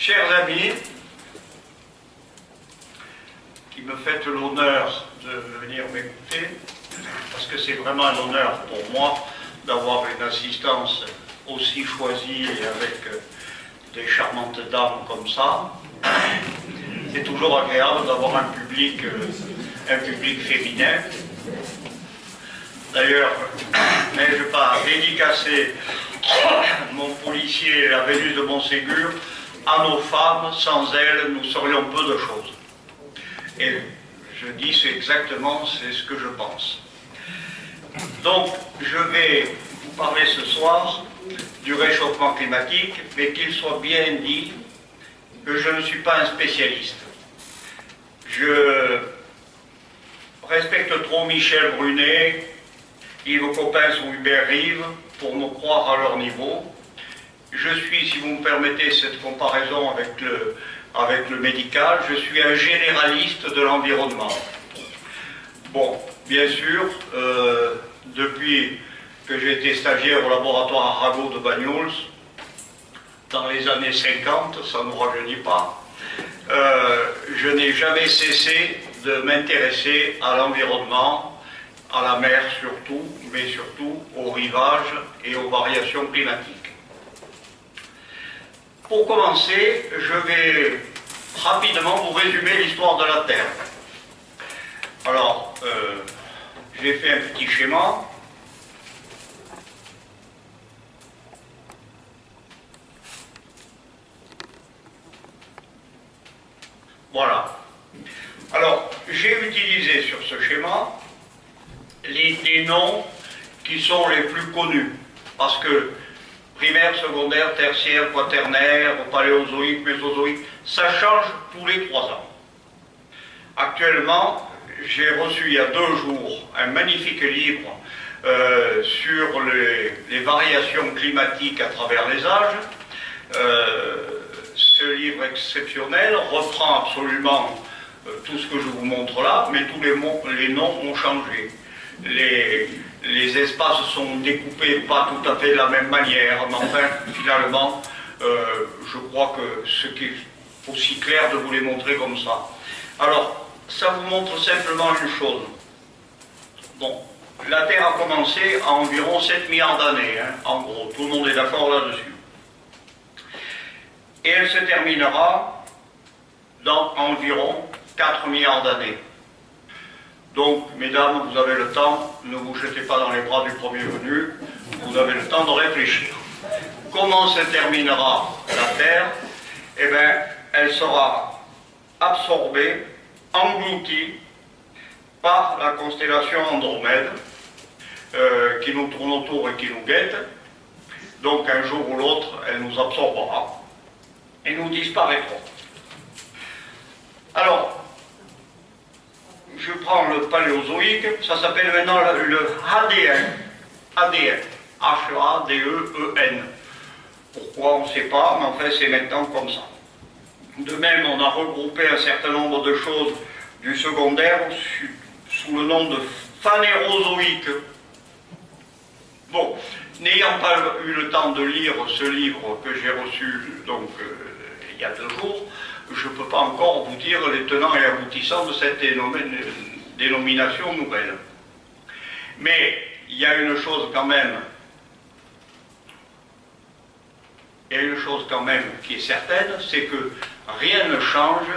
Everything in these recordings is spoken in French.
Chers amis, qui me faites l'honneur de venir m'écouter, parce que c'est vraiment un honneur pour moi d'avoir une assistance aussi choisie et avec des charmantes dames comme ça. C'est toujours agréable d'avoir un public féminin. D'ailleurs, n'ai-je pas dédicacé mon policier, la Vénus de Montségur, à nos femmes? Sans elles, nous serions peu de choses. Et je dis c'est exactement ce que je pense. Donc, je vais vous parler ce soir du réchauffement climatique, mais qu'il soit bien dit que je ne suis pas un spécialiste. Je respecte trop Michel Brunet, Yves Coppens ou Hubert Reeves pour me croire à leur niveau. Je suis, si vous me permettez cette comparaison avec le médical, je suis un généraliste de l'environnement. Bon, bien sûr, depuis que j'ai été stagiaire au laboratoire Arago de Banyuls, dans les années 50, ça ne nous rajeunit pas, je n'ai jamais cessé de m'intéresser à l'environnement, à la mer surtout, mais surtout aux rivages et aux variations climatiques. Pour commencer, je vais rapidement vous résumer l'histoire de la Terre. Alors, j'ai fait un petit schéma. Voilà. Alors, j'ai utilisé sur ce schéma les noms qui sont les plus connus, parce que primaire, secondaire, tertiaire, quaternaire, paléozoïque, mésozoïque, ça change tous les 3 ans. Actuellement, j'ai reçu il y a 2 jours un magnifique livre sur les variations climatiques à travers les âges. Ce livre exceptionnel reprend absolument tout ce que je vous montre là, mais tous les noms ont changé. Les espaces sont découpés pas tout à fait de la même manière, mais enfin, finalement, je crois que ce qui est aussi clair de vous les montrer comme ça. Alors, ça vous montre simplement une chose. Bon, la Terre a commencé à environ 7 milliards d'années, hein, en gros, tout le monde est d'accord là-dessus. Et elle se terminera dans environ 4 milliards d'années. Donc, mesdames, vous avez le temps, ne vous jetez pas dans les bras du premier venu, vous avez le temps de réfléchir. Comment se terminera la Terre? Eh bien, elle sera absorbée, engloutie par la constellation Andromède, qui nous tourne autour et qui nous guette. Donc, un jour ou l'autre, elle nous absorbera et nous disparaîtrons. Alors, je prends le paléozoïque, ça s'appelle maintenant le ADN. ADN. H-A-D-E-E-N. Pourquoi, on ne sait pas, mais enfin, c'est maintenant comme ça. De même, on a regroupé un certain nombre de choses du secondaire sous le nom de phanérozoïque. Bon, n'ayant pas eu le temps de lire ce livre que j'ai reçu donc, il y a 2 jours, je ne peux pas encore vous dire les tenants et aboutissants de cette dénomination nouvelle. Mais il y a une chose quand même, qui est certaine, c'est que rien ne change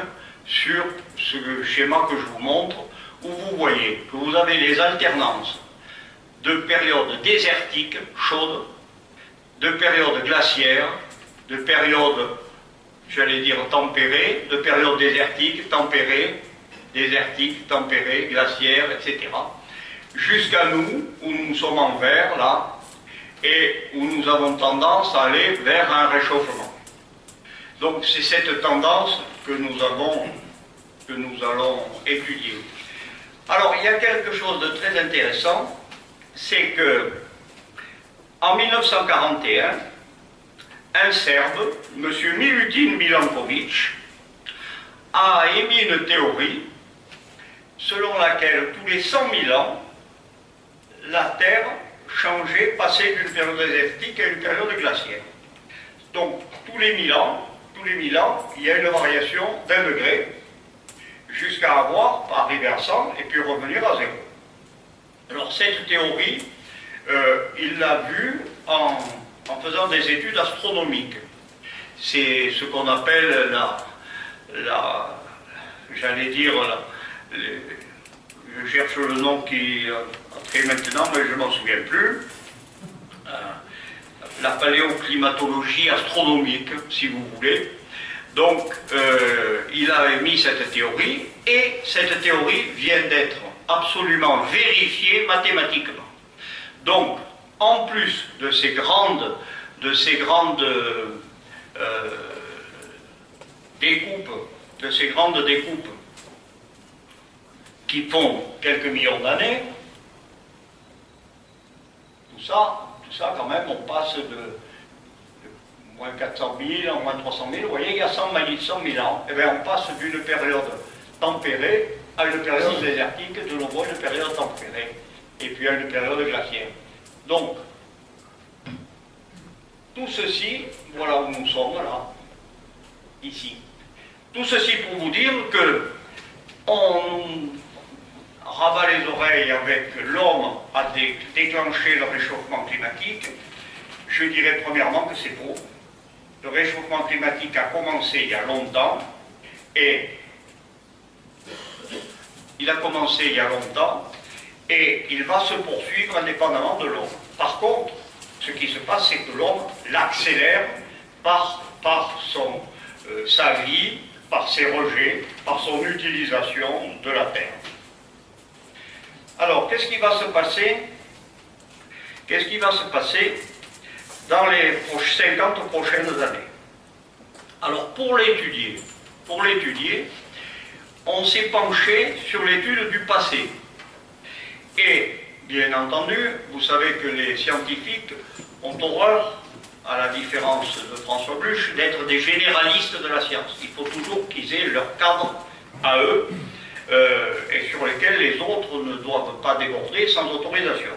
sur ce schéma que je vous montre, où vous voyez que vous avez les alternances de périodes désertiques, chaudes, de périodes glaciaires, de périodes, j'allais dire, tempérées, de périodes désertiques, tempérées, glaciaires, etc. Jusqu'à nous, où nous sommes en vert, là, et où nous avons tendance à aller vers un réchauffement. Donc c'est cette tendance que nous allons étudier. Alors il y a quelque chose de très intéressant, c'est que en 1941, un Serbe, M. Milutin Milankovic, a émis une théorie selon laquelle tous les 100 000 ans, la Terre changeait, passait d'une période désertique à une période glaciaire. Donc tous les 1000 ans, tous tous les 1000 ans, il y a une variation d'1 degré, jusqu'à arriver à 100 et puis revenir à 0. Alors cette théorie, il l'a vue en faisant des études astronomiques. C'est ce qu'on appelle j'allais dire, je cherche le nom qui est maintenant, mais je ne m'en souviens plus, la paléoclimatologie astronomique, si vous voulez. Donc, il a émis cette théorie, et cette théorie vient d'être absolument vérifiée mathématiquement. Donc, en plus de ces grandes découpes qui font quelques millions d'années, tout ça quand même, on passe de moins 400 000 à moins 300 000, vous voyez, il y a 100 000 ans, et bien on passe d'une période tempérée à une période désertique, de nouveau une période tempérée, et puis à une période glaciaire. Donc, tout ceci, voilà où nous sommes, là, ici. Tout ceci pour vous dire que on rabat les oreilles avec l'homme a déclenché le réchauffement climatique. Je dirais premièrement que c'est faux. Le réchauffement climatique a commencé il y a longtemps, et il va se poursuivre indépendamment de l'homme. Par contre, ce qui se passe, c'est que l'homme l'accélère par sa vie, par ses rejets, par son utilisation de la Terre. Alors, qu'est-ce qui va se passer? Qu'est-ce qui va se passer dans les 50 prochaines années? Alors, pour l'étudier, on s'est penché sur l'étude du passé. Et, bien entendu, vous savez que les scientifiques ont horreur, à la différence de François Bluch, d'être des généralistes de la science. Il faut toujours qu'ils aient leur cadre à eux, et sur lesquels les autres ne doivent pas déborder sans autorisation.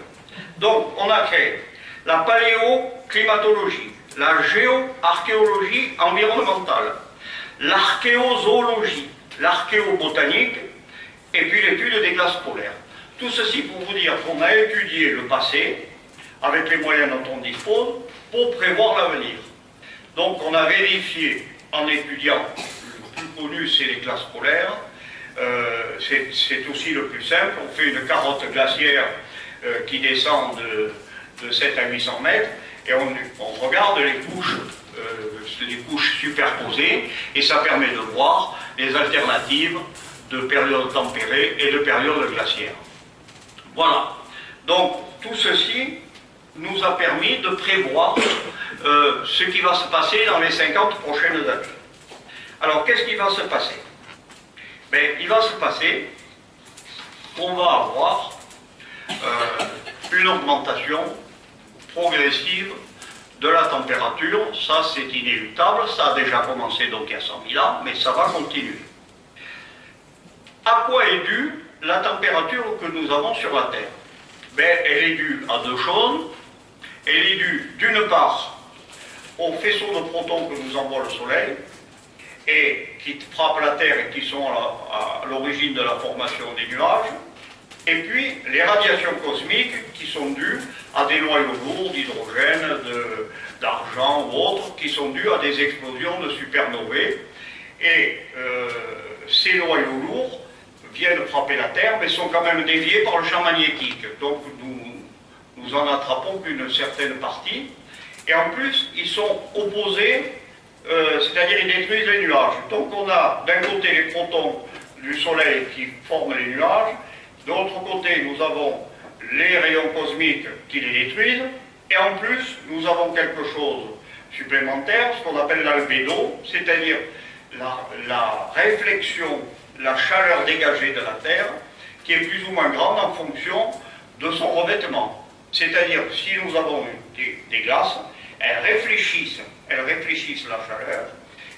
Donc, on a créé la paléoclimatologie, la géoarchéologie environnementale, l'archéozoologie, l'archéobotanique, et puis l'étude des glaces polaires. Tout ceci pour vous dire qu'on a étudié le passé, avec les moyens dont on dispose, pour prévoir l'avenir. Donc on a vérifié, en étudiant, le plus connu c'est les glaces polaires, c'est aussi le plus simple, on fait une carotte glaciaire qui descend de 7 à 800 mètres, et on regarde les couches superposées, et ça permet de voir les alternatives de périodes tempérées et de périodes glaciaires. Voilà. Donc, tout ceci nous a permis de prévoir ce qui va se passer dans les 50 prochaines années. Alors, qu'est-ce qui va se passer? Ben, il va se passer qu'on va avoir une augmentation progressive de la température. Ça, c'est inéluctable. Ça a déjà commencé donc il y a 100 000 ans, mais ça va continuer. À quoi est due la température que nous avons sur la Terre? Ben, elle est due à deux choses. Elle est due, d'une part, aux faisceaux de protons que nous envoie le Soleil, et qui frappent la Terre et qui sont à l'origine de la formation des nuages, et puis les radiations cosmiques qui sont dues à des noyaux lourds d'hydrogène, d'argent ou autres, qui sont dues à des explosions de supernovae. Et ces noyaux lourds viennent frapper la Terre, mais sont quand même déviés par le champ magnétique. Donc nous en attrapons qu'une certaine partie. Et en plus, ils sont opposés, c'est-à-dire ils détruisent les nuages. Donc on a d'un côté les protons du Soleil qui forment les nuages, de l'autre côté nous avons les rayons cosmiques qui les détruisent, et en plus nous avons quelque chose supplémentaire, ce qu'on appelle l'albédo, c'est-à-dire la réflexion, la chaleur dégagée de la Terre, qui est plus ou moins grande en fonction de son revêtement. C'est-à-dire, si nous avons des glaces, elles réfléchissent la chaleur,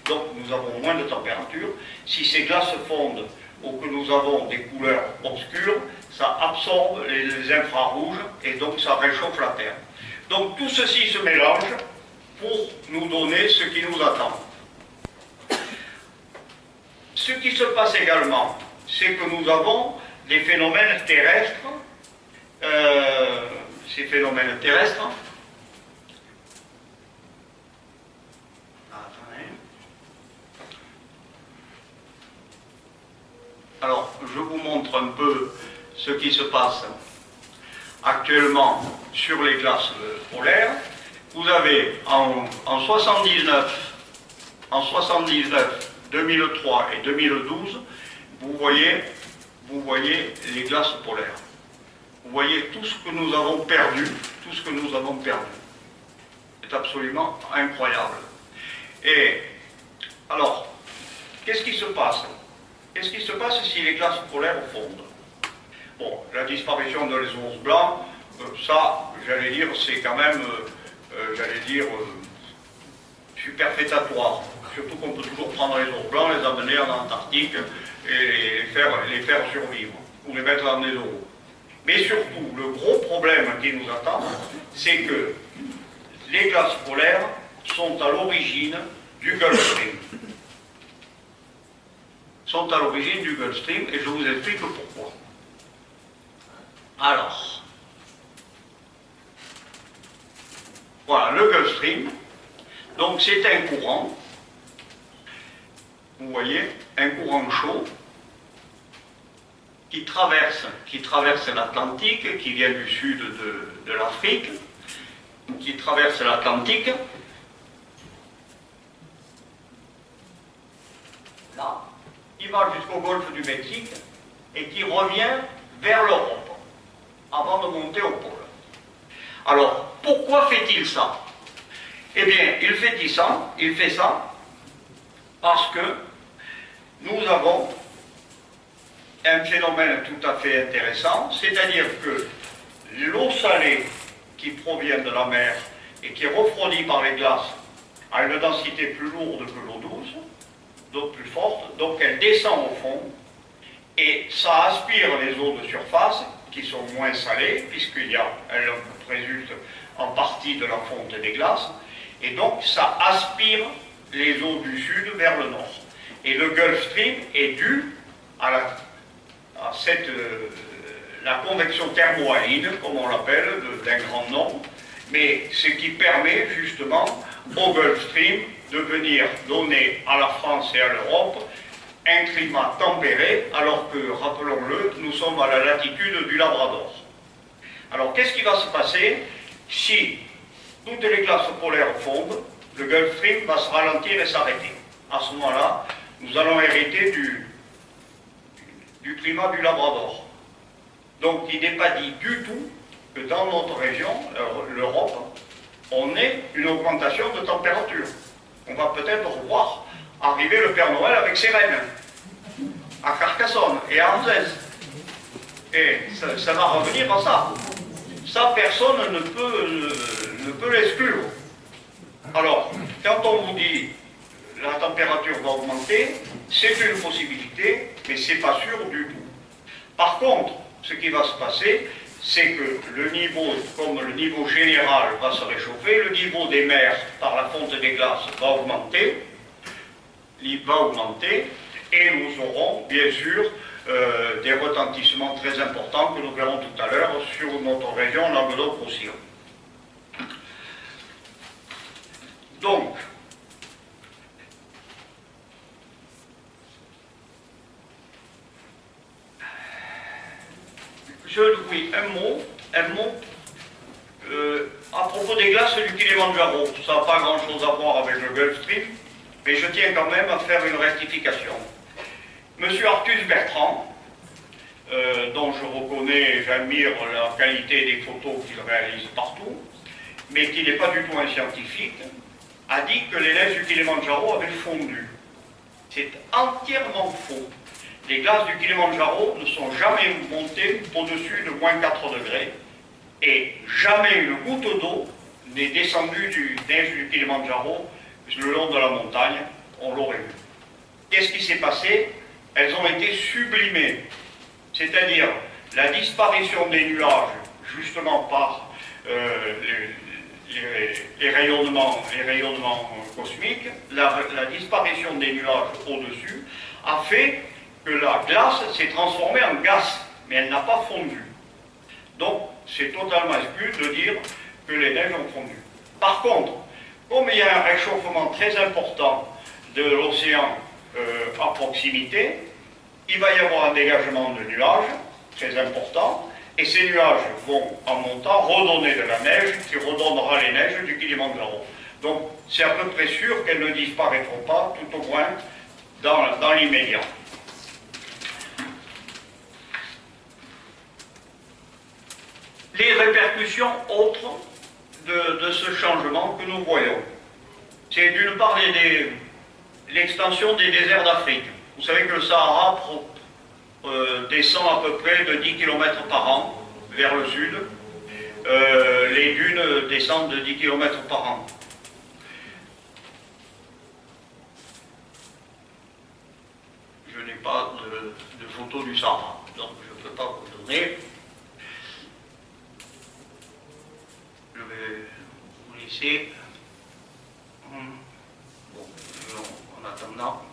donc nous avons moins de température. Si ces glaces fondent ou que nous avons des couleurs obscures, ça absorbe les infrarouges et donc ça réchauffe la Terre. Donc tout ceci se mélange pour nous donner ce qui nous attend. ce qui se passe également, c'est que nous avons des phénomènes terrestres, ces phénomènes terrestres, alors je vous montre un peu ce qui se passe actuellement sur les glaces polaires. Vous avez en 79, 2003 et 2012, vous voyez les glaces polaires. Vous voyez tout ce que nous avons perdu, tout ce que nous avons perdu. C'est absolument incroyable. Et alors, qu'est-ce qui se passe? Qu'est-ce qui se passe si les glaces polaires fondent? Bon, la disparition de les ours blancs, ça, j'allais dire, c'est quand même, superfétatoire. Surtout qu'on peut toujours prendre les ours blancs, les amener en Antarctique et les faire survivre, ou les mettre dans des eaux. Mais surtout, le gros problème qui nous attend, c'est que les glaces polaires sont à l'origine du Gulf Stream. Sont à l'origine du Gulf Stream, et je vous explique pourquoi. Alors, voilà, le Gulf Stream, donc c'est un courant, vous voyez, un courant chaud, qui traverse l'Atlantique, qui vient du sud de l'Afrique, qui traverse l'Atlantique, là, il va jusqu'au golfe du Mexique, et qui revient vers l'Europe, avant de monter au pôle. Alors, pourquoi fait-il ça? Eh bien, il fait ça parce que nous avons un phénomène tout à fait intéressant, c'est-à-dire que l'eau salée qui provient de la mer et qui est refroidie par les glaces a une densité plus lourde que l'eau douce, donc plus forte, donc elle descend au fond et ça aspire les eaux de surface qui sont moins salées, puisqu'elles résultent en partie de la fonte des glaces, et donc ça aspire les eaux du sud vers le nord. Et le Gulf Stream est dû à la convection thermohaline, comme on l'appelle, d'un grand nombre, mais ce qui permet justement au Gulf Stream de venir donner à la France et à l'Europe un climat tempéré, alors que, rappelons-le, nous sommes à la latitude du Labrador. Alors, qu'est-ce qui va se passer si toutes les glaces polaires fondent? Le Gulf Stream va se ralentir et s'arrêter. À ce moment-là, nous allons hériter du climat du Labrador. Donc, il n'est pas dit du tout que dans notre région, l'Europe, on ait une augmentation de température. On va peut-être voir arriver le Père Noël avec ses rennes à Carcassonne et à Anzès. Et ça va revenir à ça. Ça, personne ne peut l'exclure. Alors, quand on vous dit la température va augmenter, c'est une possibilité, mais ce n'est pas sûr du tout. Par contre, ce qui va se passer, c'est que le niveau, comme le niveau général va se réchauffer, le niveau des mers par la fonte des glaces va augmenter, et nous aurons bien sûr des retentissements très importants que nous verrons tout à l'heure sur notre région Languedoc-Roussillon. Donc, oui, un mot à propos des glaces du Kilimandjaro. Ça n'a pas grand-chose à voir avec le Gulf Stream, mais je tiens quand même à faire une rectification. Monsieur Arthus Bertrand, dont je reconnais et j'admire la qualité des photos qu'il réalise partout, mais qui n'est pas du tout un scientifique, a dit que les neiges du Kilimandjaro avaient fondu. C'est entièrement faux. Les glaces du Kilimandjaro ne sont jamais montées au-dessus de moins 4 degrés et jamais une goutte d'eau n'est descendue du neige du Kilimandjaro le long de la montagne, on l'aurait vu. Qu'est-ce qui s'est passé? Elles ont été sublimées, c'est-à-dire la disparition des nuages, justement par les rayonnements cosmiques, la disparition des nuages au-dessus, a fait que la glace s'est transformée en gaz, mais elle n'a pas fondu. Donc, c'est totalement exclu de dire que les neiges ont fondu. Par contre, comme il y a un réchauffement très important de l'océan à proximité, il va y avoir un dégagement de nuages très important, et ces nuages vont, en montant, redonner de la neige, qui redonnera les neiges du Kilimandjaro. Donc, c'est à peu près sûr qu'elles ne disparaîtront pas, tout au moins dans l'immédiat. Les répercussions autres de ce changement que nous voyons, c'est d'une part l'extension des déserts d'Afrique. Vous savez que le Sahara descend à peu près de 10 km par an vers le sud. Les dunes descendent de 10 km par an. Je n'ai pas de photo du Sahara, donc je ne peux pas vous donner. Je vais vous laisser. Bon, en attendant,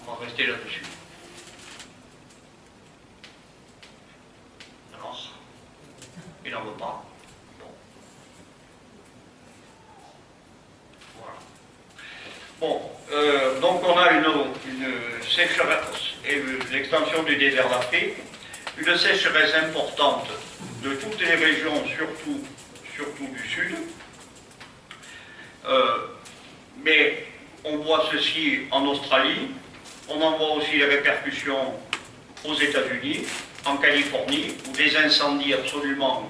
on va rester là-dessus. Alors, il n'en veut pas. Bon. Voilà. Bon, donc on a une sécheresse et l'extension du désert d'Afrique, une sécheresse importante de toutes les régions, surtout du sud. Mais on voit ceci en Australie, on en voit aussi les répercussions aux États-Unis, en Californie, où des incendies absolument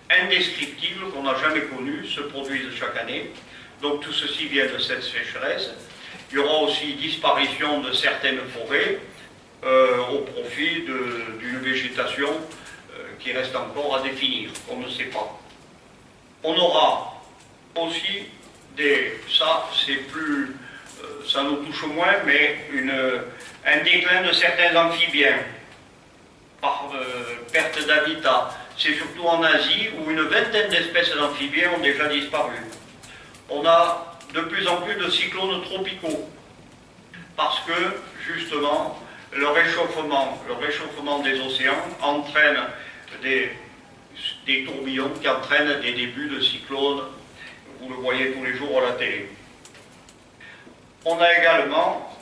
indescriptibles qu'on n'a jamais connus se produisent chaque année. Donc tout ceci vient de cette sécheresse. Il y aura aussi disparition de certaines forêts au profit d'une végétation qui reste encore à définir, on ne sait pas. On aura aussi ça c'est plus, ça nous touche moins, mais un déclin de certains amphibiens par perte d'habitat. C'est surtout en Asie où une vingtaine d'espèces d'amphibiens ont déjà disparu. On a de plus en plus de cyclones tropicaux parce que justement le réchauffement des océans entraîne des tourbillons qui entraînent des débuts de cyclones. Vous le voyez tous les jours à la télé. On a également,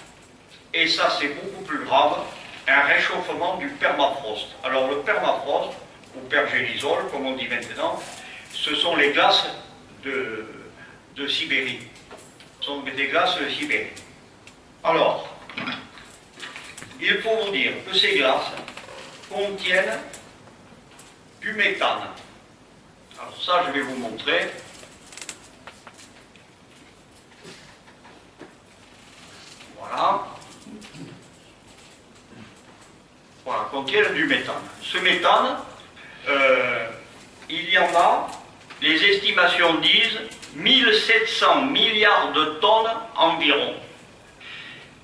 et ça c'est beaucoup plus grave, un réchauffement du permafrost. Alors le permafrost, ou pergélisol comme on dit maintenant, ce sont les glaces de Sibérie. Ce sont des glaces de Sibérie. Alors, il faut vous dire que ces glaces contiennent du méthane. Alors ça je vais vous montrer. Voilà, contiennent du méthane. Ce méthane, il y en a, les estimations disent 1700 milliards de tonnes environ.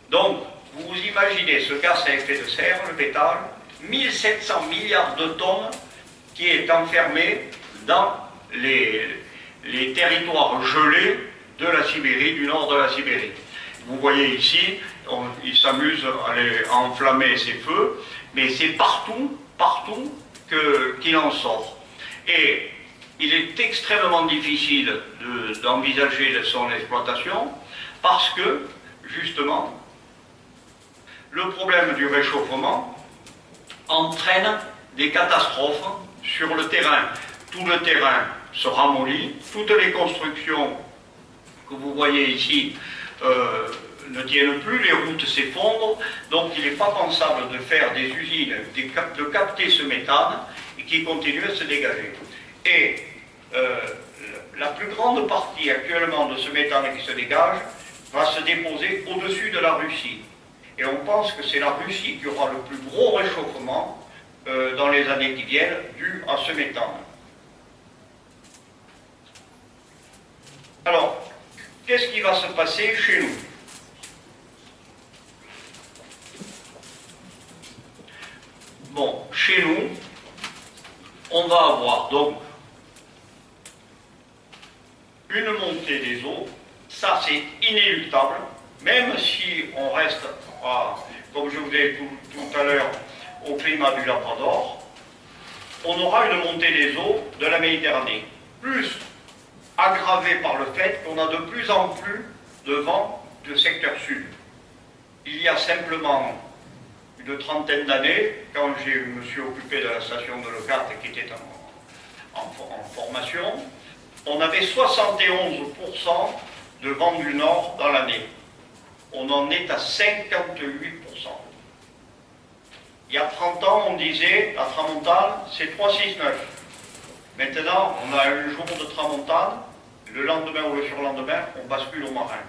Donc, vous vous imaginez ce gaz à effet de serre, le méthane, 1700 milliards de tonnes qui est enfermé dans les territoires gelés de la Sibérie, du nord de la Sibérie. Vous voyez ici, il s'amuse à enflammer ces feux, mais c'est partout qu'il en sort. Et il est extrêmement difficile d'envisager son exploitation parce que, justement, le problème du réchauffement entraîne des catastrophes sur le terrain. Tout le terrain se ramollit, toutes les constructions que vous voyez ici ne tiennent plus, les routes s'effondrent, donc il n'est pas pensable de faire des usines, de capter ce méthane et qui continue à se dégager. Et la plus grande partie actuellement de ce méthane qui se dégage va se déposer au-dessus de la Russie. Et on pense que c'est la Russie qui aura le plus gros réchauffement dans les années qui viennent dû à ce méthane. Alors, qu'est-ce qui va se passer chez nous? Bon, chez nous, on va avoir donc une montée des eaux, ça c'est inéluctable, même si on reste, comme je vous l'ai dit tout à l'heure, au climat du Labrador, on aura une montée des eaux de la Méditerranée, plus aggravée par le fait qu'on a de plus en plus de vent du secteur sud. Il y a simplement une trentaine d'années, quand je me suis occupé de la station de Leucate qui était en formation, on avait 71% de vent du nord dans l'année. On en est à 58%. Il y a 30 ans, on disait, la tramontane, c'est 3,6,9. Maintenant, on a un jour de tramontane, le lendemain ou le surlendemain, on bascule au marin.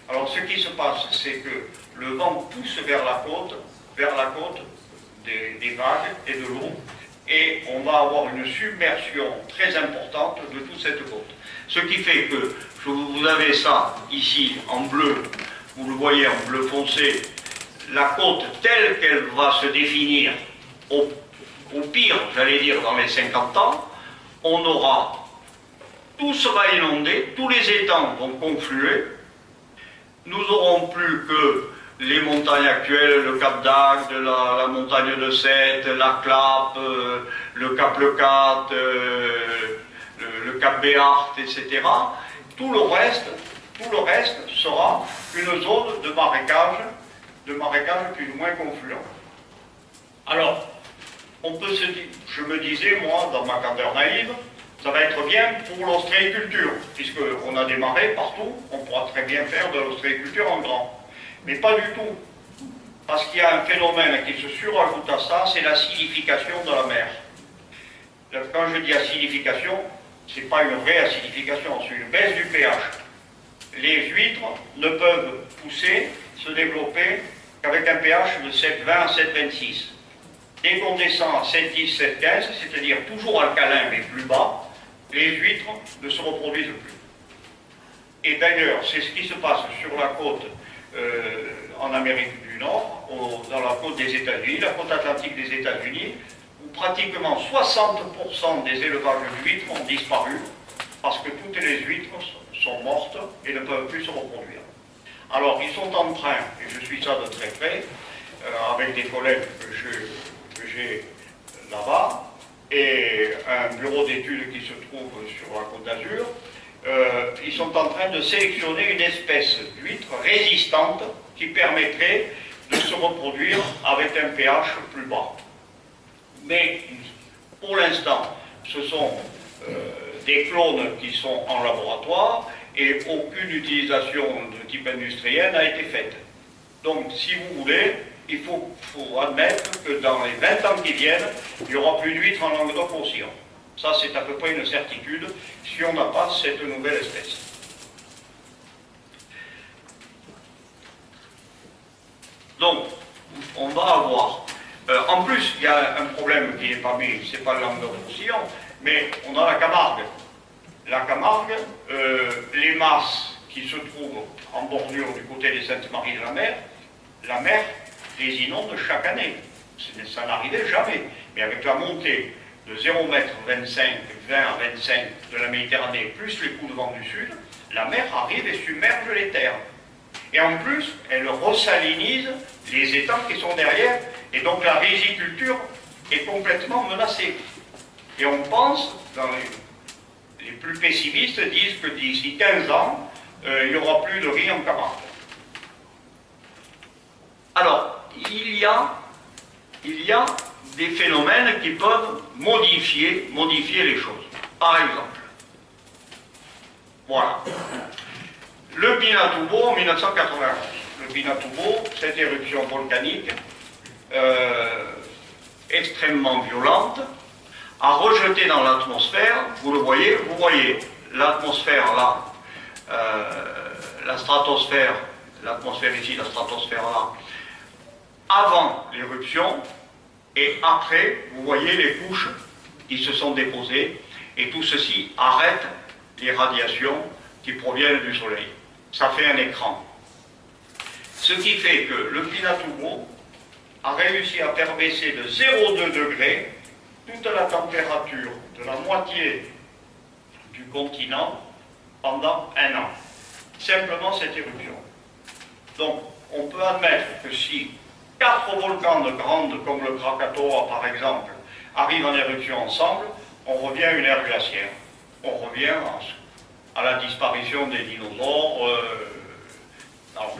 Alors, ce qui se passe, c'est que le vent pousse vers la côte des vagues et de l'eau, et on va avoir une submersion très importante de toute cette côte. Ce qui fait que, vous avez ça ici en bleu, vous le voyez en bleu foncé, la côte telle qu'elle va se définir au pire, j'allais dire dans les 50 ans, on aura, tout sera inondé, tous les étangs vont confluer, nous n'aurons plus que les montagnes actuelles, le Cap d'Agde, la montagne de Sète, la Clappe, le Cap Leucate, le Cap Béart, etc. Tout le reste sera une zone de marécage plus ou moins confluent. Alors, on peut se dire, je me disais, moi, dans ma candeur naïve, ça va être bien pour l'ostréiculture, puisqu'on a des marais partout, on pourra très bien faire de l'ostréiculture en grand. Mais pas du tout. Parce qu'il y a un phénomène qui se surajoute à ça, c'est l'acidification de la mer. Quand je dis acidification, ce n'est pas une vraie acidification, c'est une baisse du pH. Les huîtres ne peuvent pousser, se développer qu'avec un pH de 7,20 à 7,26. Dès qu'on descend à 7,10, 7,15, c'est-à-dire toujours alcalin mais plus bas, les huîtres ne se reproduisent plus. Et d'ailleurs, c'est ce qui se passe sur la côte en Amérique du Nord, dans la côte des États-Unis, la côte atlantique des États-Unis, où pratiquement 60% des élevages d'huîtres ont disparu parce que toutes les huîtres sont mortes et ne peuvent plus se reproduire. Alors, ils sont en train, et je suis ça de très près, avec des collègues que j'ai là-bas, et un bureau d'études qui se trouve sur la Côte d'Azur, ils sont en train de sélectionner une espèce d'huître résistante qui permettrait de se reproduire avec un pH plus bas. Mais pour l'instant, ce sont des clones qui sont en laboratoire et aucune utilisation de type industriel n'a été faite. Donc, si vous voulez, il faut admettre que dans les 20 ans qui viennent, il n'y aura plus d'huîtres en Languedoc-Roussillon. Ça, c'est à peu près une certitude si on n'a pas cette nouvelle espèce. Donc, on va avoir... en plus, il y a un problème qui n'est pas mis, c'est pas le Languedoc-Roussillon, mais on a la Camargue. La Camargue, les masses qui se trouvent en bordure du côté des Saintes-Maries de la mer les inonde chaque année. Ça n'arrivait jamais. Mais avec la montée de 0,25 m, 20 à 25 de la Méditerranée, plus les coups de vent du sud, la mer arrive et submerge les terres. Et en plus, elle ressalinise les étangs qui sont derrière, et donc la riziculture est complètement menacée. Et on pense, les plus pessimistes disent que d'ici 15 ans, il n'y aura plus de riz en Camargue. Alors, il y a des phénomènes qui peuvent modifier les choses. Par exemple, voilà, le Pinatubo en 1991. Le Pinatubo, cette éruption volcanique extrêmement violente, a rejeté dans l'atmosphère, vous voyez l'atmosphère là, la stratosphère, l'atmosphère ici, la stratosphère là, avant l'éruption, et après, vous voyez les couches qui se sont déposées, et tout ceci arrête les radiations qui proviennent du Soleil. Ça fait un écran. Ce qui fait que le Pinatubo a réussi à faire baisser de 0,2 degrés toute la température de la moitié du continent pendant un an. Simplement cette éruption. Donc, on peut admettre que si 4 volcans de grande, comme le Krakatoa par exemple, arrivent en éruption ensemble, on revient à une ère glaciaire. On revient à la disparition des dinosaures. Alors,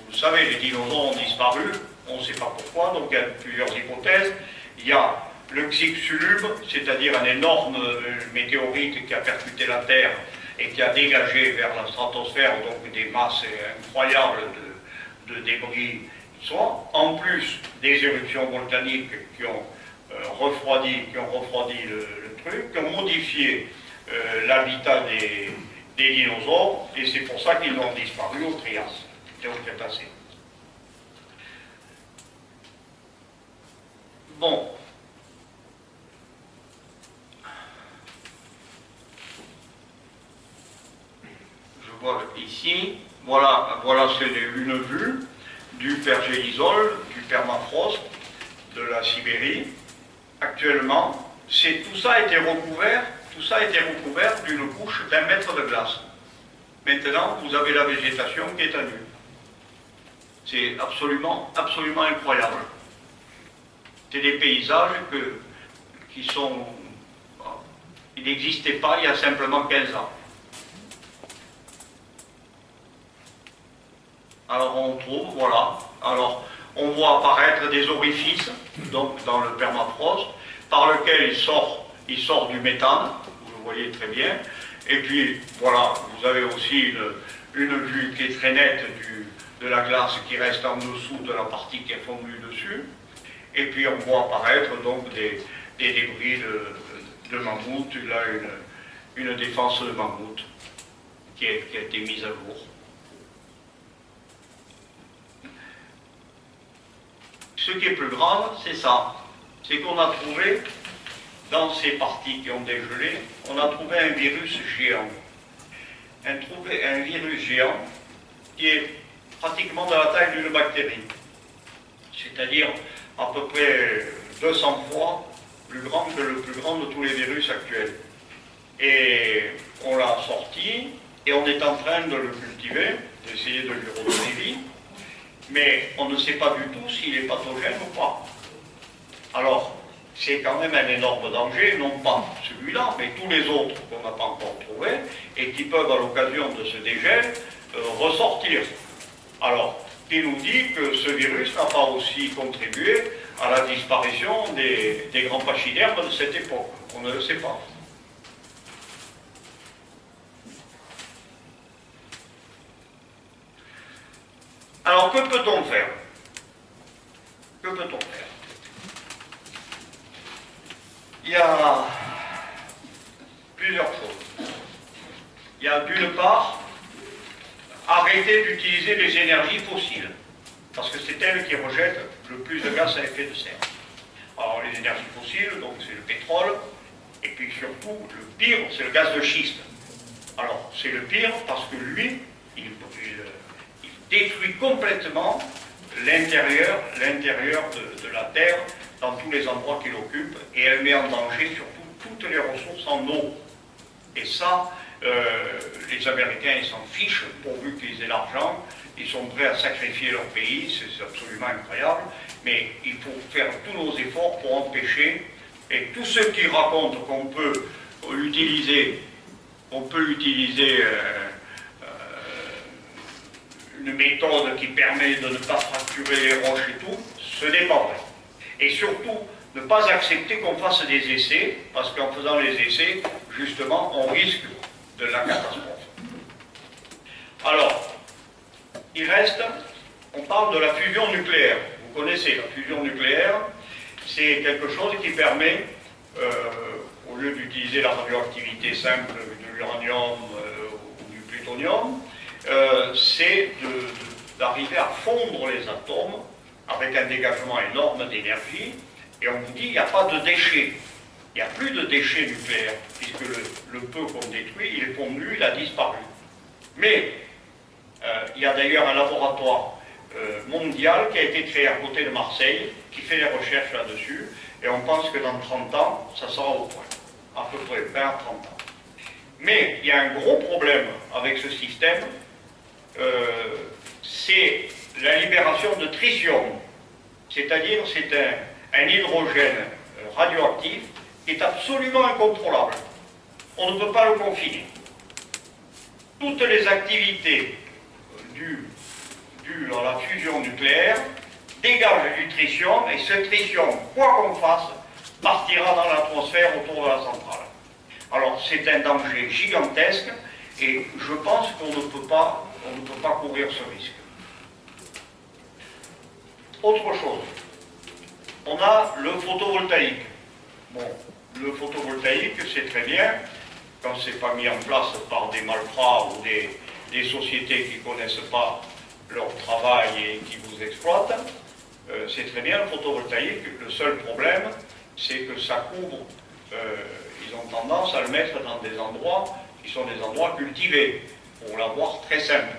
vous savez, les dinosaures ont disparu, on ne sait pas pourquoi, donc il y a plusieurs hypothèses. Il y a le Chicxulub, c'est-à-dire un énorme météorite qui a percuté la Terre et qui a dégagé vers la stratosphère donc des masses incroyables de débris, soit en plus des éruptions volcaniques qui ont refroidi le truc, qui ont modifié l'habitat des dinosaures, et c'est pour ça qu'ils ont disparu au Trias et au Crétacé. Bon. Je vois ici, voilà c'est une vue du pergélisol, du permafrost, de la Sibérie. Actuellement, tout ça a été recouvert d'une couche d'1 mètre de glace. Maintenant, vous avez la végétation qui est à nu. C'est absolument incroyable. C'est des paysages qui n'existaient pas il y a simplement 15 ans. Alors on trouve, voilà, alors on voit apparaître des orifices, donc dans le permafrost, par lequel il sort du méthane, vous le voyez très bien, et puis voilà, vous avez aussi une vue qui est très nette de la glace qui reste en dessous de la partie qui est fondue dessus, et puis on voit apparaître donc des débris de mammouth, là une défense de mammouth qui a été mise à jour. Ce qui est plus grave, c'est ça. C'est qu'on a trouvé, dans ces parties qui ont dégelé, on a trouvé un virus géant. Un virus géant qui est pratiquement de la taille d'une bactérie. C'est-à-dire à peu près 200 fois plus grand que le plus grand de tous les virus actuels. Et on l'a sorti, et on est en train de le cultiver, d'essayer de lui redonner vie. Mais on ne sait pas du tout s'il est pathogène ou pas. Alors, c'est quand même un énorme danger, non pas celui-là, mais tous les autres qu'on n'a pas encore trouvés, et qui peuvent, à l'occasion de ce dégel, ressortir. Alors, qui nous dit que ce virus n'a pas aussi contribué à la disparition des grands pachydermes de cette époque? On ne le sait pas. Alors, que peut-on faire? Que peut-on faire? Il y a plusieurs choses. Il y a d'une part, arrêter d'utiliser les énergies fossiles, parce que c'est elles qui rejettent le plus de gaz à effet de serre. Alors, les énergies fossiles, donc c'est le pétrole, et puis surtout, le pire, c'est le gaz de schiste. Alors, c'est le pire parce que lui, il détruit complètement l'intérieur de la Terre dans tous les endroits qu'il occupe, et elle met en danger surtout toutes les ressources en eau. Et ça, les Américains, ils s'en fichent, pourvu qu'ils aient l'argent, ils sont prêts à sacrifier leur pays, c'est absolument incroyable, mais il faut faire tous nos efforts pour empêcher, et tous ceux qui racontent qu'on peut utiliser une méthode qui permet de ne pas fracturer les roches et tout, ce n'est pas vrai. Et surtout, ne pas accepter qu'on fasse des essais, parce qu'en faisant les essais, justement, on risque de la catastrophe. Alors, il reste, on parle de la fusion nucléaire. Vous connaissez la fusion nucléaire, c'est quelque chose qui permet, au lieu d'utiliser la radioactivité simple de l'uranium ou du plutonium, c'est d'arriver à fondre les atomes avec un dégagement énorme d'énergie, et on vous dit qu'il n'y a pas de déchets. Il n'y a plus de déchets nucléaires, puisque le peu qu'on détruit, il est fondu, il a disparu. Mais il y a d'ailleurs un laboratoire mondial qui a été créé à côté de Marseille, qui fait des recherches là-dessus, et on pense que dans 30 ans, ça sera au point. À peu près 20 à 30 ans. Mais il y a un gros problème avec ce système, c'est la libération de tritium, c'est-à-dire c'est un hydrogène radioactif qui est absolument incontrôlable. On ne peut pas le confiner. Toutes les activités dues à la fusion nucléaire dégagent du tritium, et ce tritium, quoi qu'on fasse, partira dans l'atmosphère autour de la centrale. Alors c'est un danger gigantesque, et je pense qu'on ne peut pas courir ce risque. Autre chose, on a le photovoltaïque. Bon, le photovoltaïque, c'est très bien, quand c'est pas mis en place par des malfrats ou des sociétés qui ne connaissent pas leur travail et qui vous exploitent, c'est très bien le photovoltaïque. Le seul problème, c'est que ça couvre, ils ont tendance à le mettre dans des endroits qui sont des endroits cultivés, pour l'avoir très simple.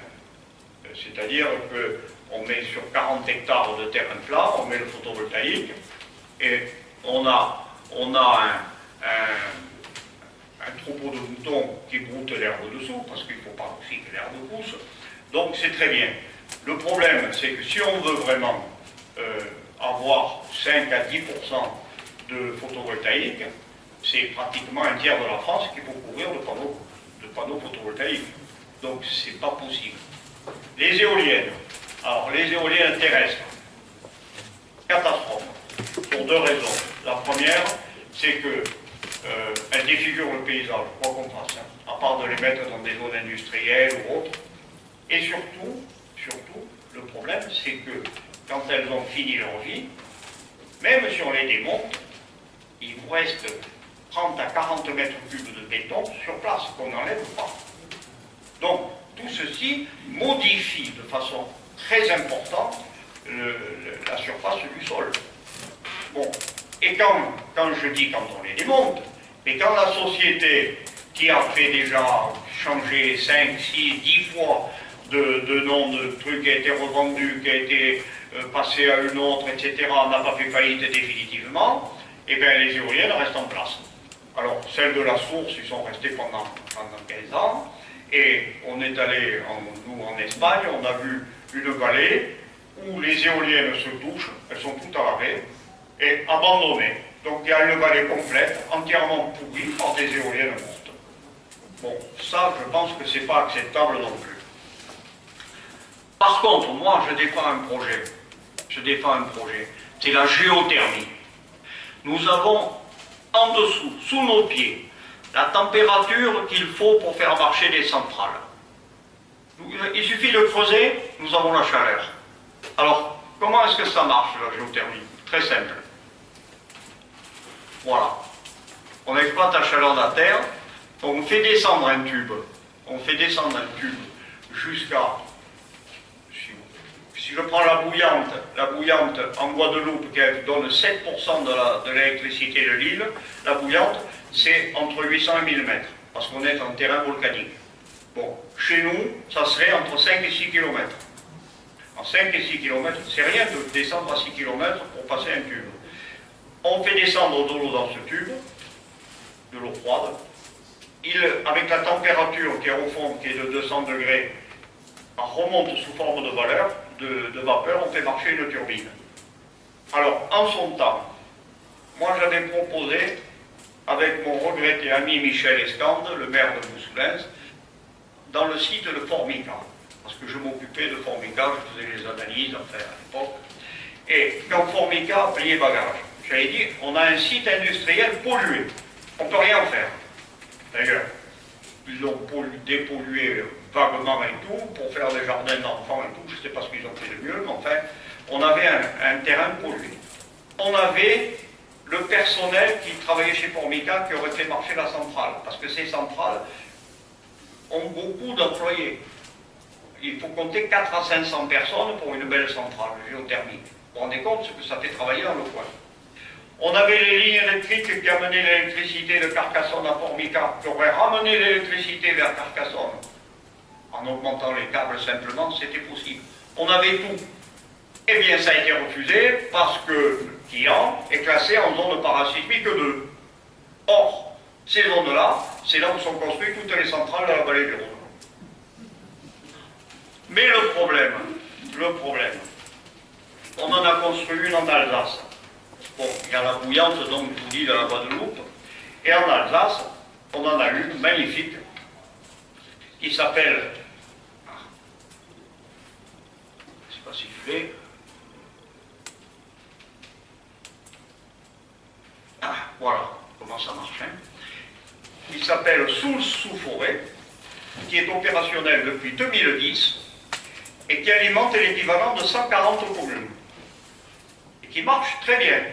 C'est-à-dire qu'on met sur 40 hectares de terrain plat, on met le photovoltaïque, et on a un troupeau de moutons qui broutent l'herbe dessous, parce qu'il ne faut pas aussi que l'herbe pousse. Donc c'est très bien. Le problème, c'est que si on veut vraiment avoir 5 à 10% de photovoltaïque, c'est pratiquement un tiers de la France qu'il faut couvrir de panneaux photovoltaïques. Donc c'est pas possible. Les éoliennes. Alors les éoliennes terrestres, catastrophe, pour deux raisons. La première, c'est que elles défigurent le paysage, quoi qu'on fasse, hein, à part de les mettre dans des zones industrielles ou autres. Et surtout, le problème, c'est que quand elles ont fini leur vie, même si on les démonte, il vous reste 30 à 40 mètres cubes de béton sur place, qu'on n'enlève pas. Donc, tout ceci modifie de façon très importante la surface du sol. Bon, et quand je dis quand on les démonte, mais quand la société qui a fait déjà changer 5, 6, 10 fois de nom de truc, qui a été revendu, qui a été passé à une autre, etc., n'a pas fait faillite définitivement, et bien les éoliennes restent en place. Alors, celles de la source, ils sont restés pendant 15 ans, et on est allé, nous en Espagne, on a vu une vallée où les éoliennes se touchent, elles sont toutes à l'arrêt, et abandonnées. Donc il y a une vallée complète, entièrement pourrie par des éoliennes mortes. Bon, ça, je pense que c'est pas acceptable non plus. Par contre, moi, je défends un projet. C'est la géothermie. Nous avons en dessous, sous nos pieds, la température qu'il faut pour faire marcher des centrales. Il suffit de creuser, nous avons la chaleur. Alors, comment est-ce que ça marche, la géothermie? Très simple. Voilà. On exploite la chaleur de la Terre, on fait descendre un tube. On fait descendre un tube jusqu'à... Si je prends la bouillante en Guadeloupe qui donne 7% de l'électricité de l'île, la bouillante, c'est entre 800 et 1000 mètres, parce qu'on est en terrain volcanique. Bon, chez nous, ça serait entre 5 et 6 km. En 5 et 6 km, c'est rien de descendre à 6 km pour passer un tube. On fait descendre de l'eau dans ce tube, de l'eau froide. Avec la température qui est au fond, qui est de 200 degrés, on remonte sous forme de vapeur, on fait marcher une turbine. Alors, en son temps, moi j'avais proposé, avec mon regretté ami Michel Escande, le maire de Moussoulens, dans le site de Formica, parce que je m'occupais de Formica, je faisais les analyses, enfin, à l'époque, et quand Formica a plié bagage, j'avais dit, on a un site industriel pollué, on ne peut rien faire. D'ailleurs, ils l'ont dépollué vaguement et tout, pour faire des jardins d'enfants et tout, je ne sais pas ce qu'ils ont fait de mieux, mais enfin, on avait un terrain pollué. On avait le personnel qui travaillait chez Formica qui aurait fait marcher la centrale, parce que ces centrales ont beaucoup d'employés. Il faut compter 4 à 500 personnes pour une belle centrale géothermique. Vous vous rendez compte ce que ça fait travailler dans le coin. On avait les lignes électriques qui amenaient l'électricité de Carcassonne à Formica, qui auraient ramené l'électricité vers Carcassonne. En augmentant les câbles simplement, c'était possible. On avait tout. Eh bien, ça a été refusé parce que Quillan est classé en zone parasismique 2. Or, ces zones-là, c'est là où sont construites toutes les centrales de la vallée du Rhône. Mais le problème, le problème. On en a construit une en Alsace. Bon, il y a la bouillante, donc je vous dis, de la Guadeloupe. Et en Alsace, on en a une magnifique qui s'appelle... Je ne sais pas si je l'ai. Ah, voilà comment ça marche. Hein. Il s'appelle Soultz sous forêt, qui est opérationnel depuis 2010 et qui alimente l'équivalent de 140 communes. Et qui marche très bien.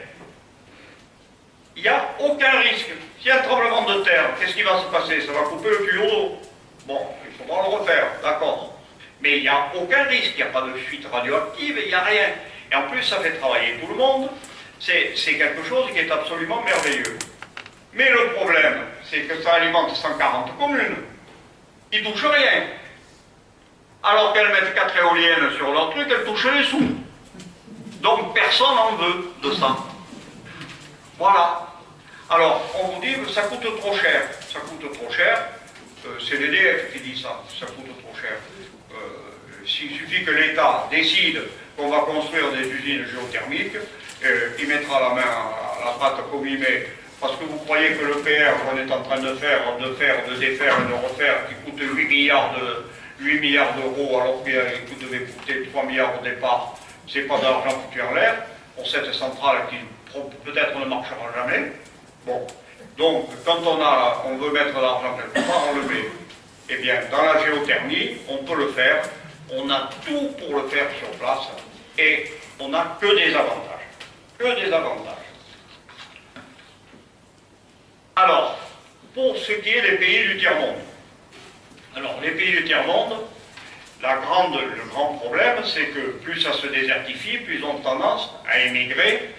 Il n'y a aucun risque. S'il y a un tremblement de terre, qu'est-ce qui va se passer? Ça va couper le tuyau d'eau. Bon, il faudra le refaire, d'accord. Mais il n'y a aucun risque, il n'y a pas de fuite radioactive, il n'y a rien. Et en plus, ça fait travailler tout le monde. C'est quelque chose qui est absolument merveilleux. Mais le problème, c'est que ça alimente 140 communes. Ils ne touchent rien. Alors qu'elles mettent 4 éoliennes sur leur truc, elles touchent les sous. Donc personne n'en veut de ça. Voilà. Alors, on vous dit que ça coûte trop cher. Ça coûte trop cher. C'est l'EDF qui dit ça. Ça coûte trop cher. S'il suffit que l'État décide qu'on va construire des usines géothermiques, il mettra la main à la pâte comme il met. Parce que vous croyez que le PR qu'on est en train de faire, de défaire et de refaire, qui coûte 8 milliards d'euros, alors qu'il devait coûter 3 milliards au départ, c'est pas de l'argent foutu en l'air, pour cette centrale qui peut-être ne marchera jamais. Bon, donc quand on veut mettre de l'argent quelque part, on le met. Eh bien, dans la géothermie, on peut le faire, on a tout pour le faire sur place, et on n'a que des avantages. Que des avantages. Alors, pour ce qui est des pays du tiers-monde. Alors, les pays du tiers-monde, le grand problème, c'est que plus ça se désertifie, plus ils ont tendance à émigrer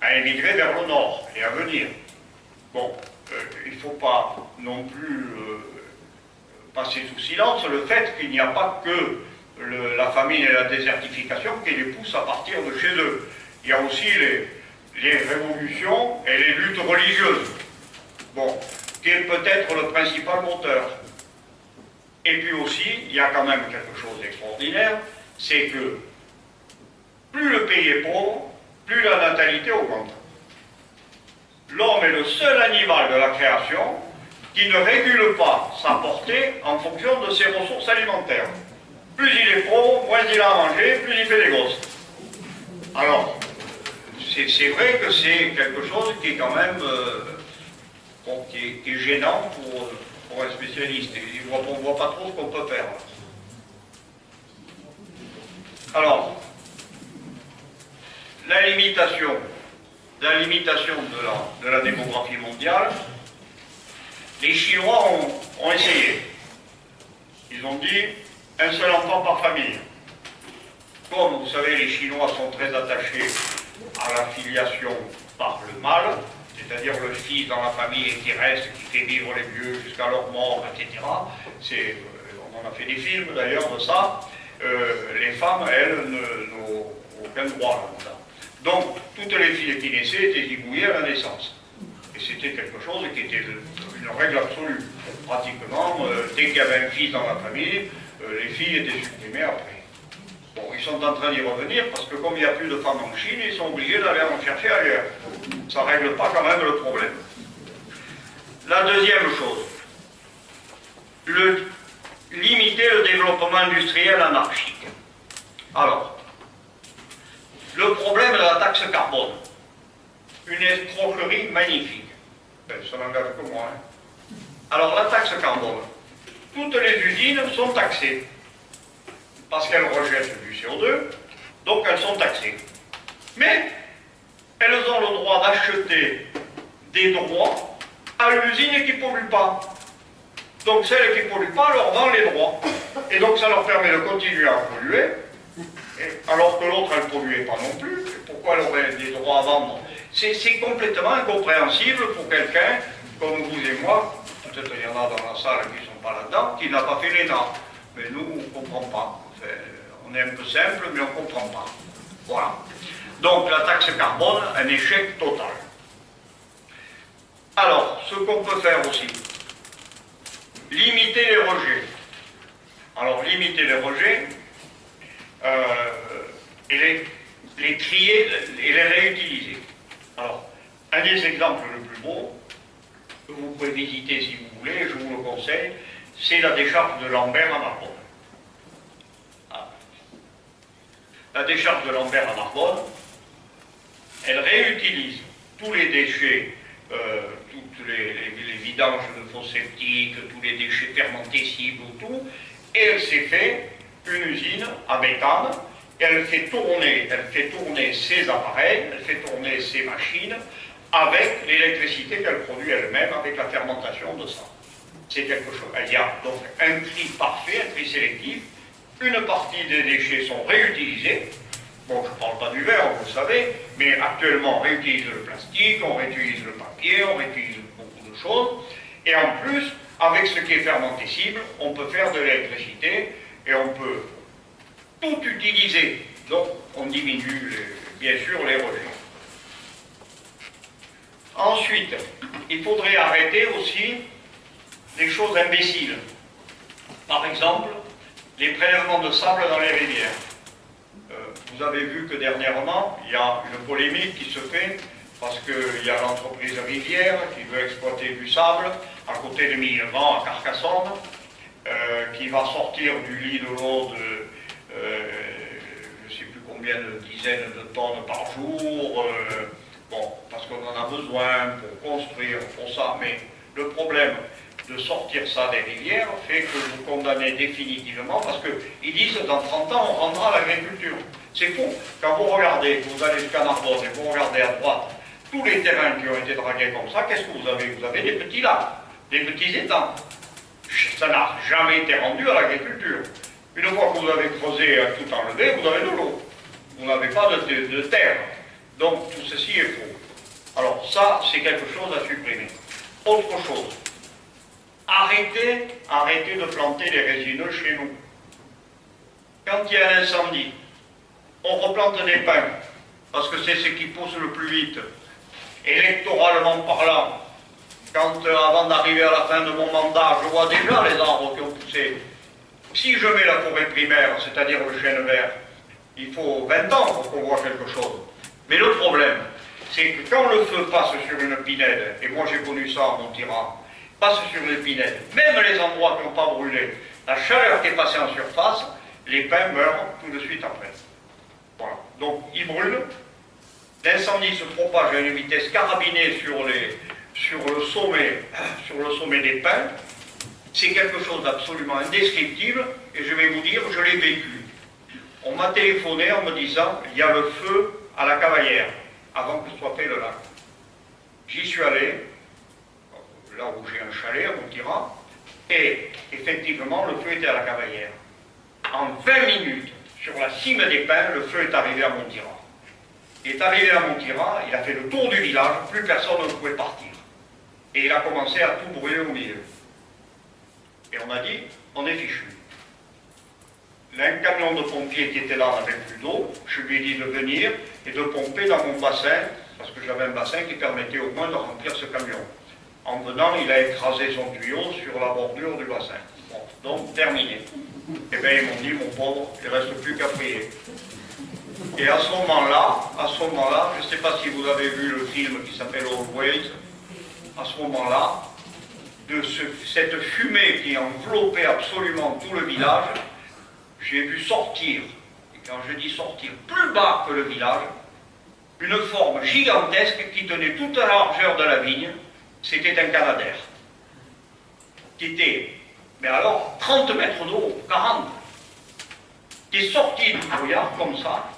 vers le nord et à venir. Bon, il ne faut pas non plus passer sous silence le fait qu'il n'y a pas que la famine et la désertification qui les poussent à partir de chez eux. Il y a aussi les révolutions et les luttes religieuses. Bon, qui est peut-être le principal moteur. Et puis aussi, il y a quand même quelque chose d'extraordinaire, c'est que plus le pays est pauvre, plus la natalité augmente. L'homme est le seul animal de la création qui ne régule pas sa portée en fonction de ses ressources alimentaires. Plus il est pauvre, moins il a à manger, plus il fait des gosses. Alors, c'est vrai que c'est quelque chose qui est quand même... qui est gênant pour un spécialiste. On ne voit pas trop ce qu'on peut faire. Alors, la limitation de la démographie mondiale, les Chinois ont essayé. Ils ont dit un seul enfant par famille. Comme vous savez, les Chinois sont très attachés à la filiation par le mâle, c'est-à-dire le fils dans la famille qui reste, qui fait vivre les vieux jusqu'à leur mort, etc. On en a fait des films d'ailleurs de ça. Les femmes, elles, n'ont aucun droit là-dedans. Donc, toutes les filles qui naissaient étaient zigouillées à la naissance. Et c'était quelque chose qui était une règle absolue. Pratiquement, dès qu'il y avait un fils dans la famille, les filles étaient supprimées après. Bon, ils sont en train d'y revenir parce que comme il n'y a plus de femmes en Chine, ils sont obligés d'aller en chercher ailleurs. Ça ne règle pas quand même le problème. La deuxième chose, limiter le développement industriel anarchique. Alors, le problème de la taxe carbone, une escroquerie magnifique. Ça n'engage que moi. Hein. Alors, la taxe carbone, toutes les usines sont taxées parce qu'elles rejettent du CO2, donc elles sont taxées. Mais elles ont le droit d'acheter des droits à l'usine qui ne pollue pas. Donc celle qui ne pollue pas leur vend les droits. Et donc ça leur permet de continuer à polluer, alors que l'autre elle ne polluait pas non plus. Et pourquoi elle aurait des droits à vendre? C'est complètement incompréhensible pour quelqu'un comme vous et moi, peut-être il y en a dans la salle qui ne sont pas là-dedans, qui n'a pas fait l'ENA. Mais nous, on ne comprend pas. Enfin, on est un peu simple, mais on ne comprend pas. Voilà. Donc la taxe carbone, un échec total. Alors, ce qu'on peut faire aussi, limiter les rejets. Alors, limiter les rejets, et les trier et les réutiliser. Alors, un des exemples le plus beau, que vous pouvez visiter si vous voulez, je vous le conseille, c'est la décharge de Lambert à Narbonne. Ah. La décharge de Lambert à Narbonne, elle réutilise tous les déchets, toutes les vidanges de fosses septiques, tous les déchets fermentescibles, tout, et elle s'est fait une usine à méthane, et elle fait tourner ses appareils, elle fait tourner ses machines avec l'électricité qu'elle produit elle-même avec la fermentation de ça. C'est quelque chose. Il y a donc un tri parfait, un tri sélectif. Une partie des déchets sont réutilisés. Bon, je ne parle pas du verre, vous le savez, mais actuellement on réutilise le plastique, on réutilise le papier, on réutilise beaucoup de choses. Et en plus, avec ce qui est fermentescible, on peut faire de l'électricité et on peut tout utiliser. Donc, on diminue, bien sûr, les rejets. Ensuite, il faudrait arrêter aussi des choses imbéciles. Par exemple, les prélèvements de sable dans les rivières. Vous avez vu que dernièrement, il y a une polémique qui se fait parce qu'il y a l'entreprise Rivière qui veut exploiter du sable à côté de Millevent, à Carcassonne, qui va sortir du lit de l'eau de je ne sais plus combien de dizaines de tonnes par jour, bon, parce qu'on en a besoin pour construire, pour ça, mais le problème de sortir ça des rivières fait que vous condamnez définitivement, parce qu'ils disent dans 30 ans on rendra l'agriculture. C'est faux. Quand vous regardez, vous allez jusqu'à Narbonne et vous regardez à droite tous les terrains qui ont été dragués comme ça, qu'est-ce que vous avez? Vous avez des petits lacs, des petits étangs. Ça n'a jamais été rendu à l'agriculture. Une fois que vous avez creusé tout enlevé, vous avez de l'eau. Vous n'avez pas de terre. Donc tout ceci est faux. Alors ça, c'est quelque chose à supprimer. Autre chose. Arrêtez de planter les résineux chez nous. Quand il y a un incendie, on replante des pins, parce que c'est ce qui pousse le plus vite. Électoralement parlant, quand avant d'arriver à la fin de mon mandat, je vois déjà les arbres qui ont poussé. Si je mets la forêt primaire, c'est-à-dire le chêne vert, il faut 20 ans pour qu'on voit quelque chose. Mais le problème, c'est que quand le feu passe sur une pinède, et moi j'ai connu ça à Montirat, passe sur les pinèdes, même les endroits qui n'ont pas brûlé, la chaleur qui est passée en surface, les pins meurent tout de suite après. Voilà. Donc ils brûlent, l'incendie se propage à une vitesse carabinée sur le sommet des pins. C'est quelque chose d'absolument indescriptible, et je vais vous dire, je l'ai vécu. On m'a téléphoné en me disant, il y a le feu à la Cavaillère, avant que soit fait le lac. J'y suis allé, là où j'ai un chalet à Montirat, et effectivement, le feu était à la Cavaillère. En 20 minutes, sur la cime des pins, le feu est arrivé à Montirat. Il est arrivé à Montirat, il a fait le tour du village, plus personne ne pouvait partir. Et il a commencé à tout brûler au milieu. Et on a dit, on est fichu. Un camion de pompiers qui était là n'avait plus d'eau, je lui ai dit de venir et de pomper dans mon bassin, parce que j'avais un bassin qui permettait au moins de remplir ce camion. En venant, il a écrasé son tuyau sur la bordure du bassin. Bon, donc terminé. Et bien ils m'ont dit, mon pauvre, il ne reste plus qu'à prier. Et à ce moment-là, je ne sais pas si vous avez vu le film qui s'appelle Always, à ce moment-là, de cette fumée qui enveloppait absolument tout le village, j'ai vu sortir, et quand je dis sortir, plus bas que le village, une forme gigantesque qui tenait toute la largeur de la vigne. C'était un canadair, qui était, mais alors, 30 mètres d'eau, 40, qui est sorti du brouillard comme ça.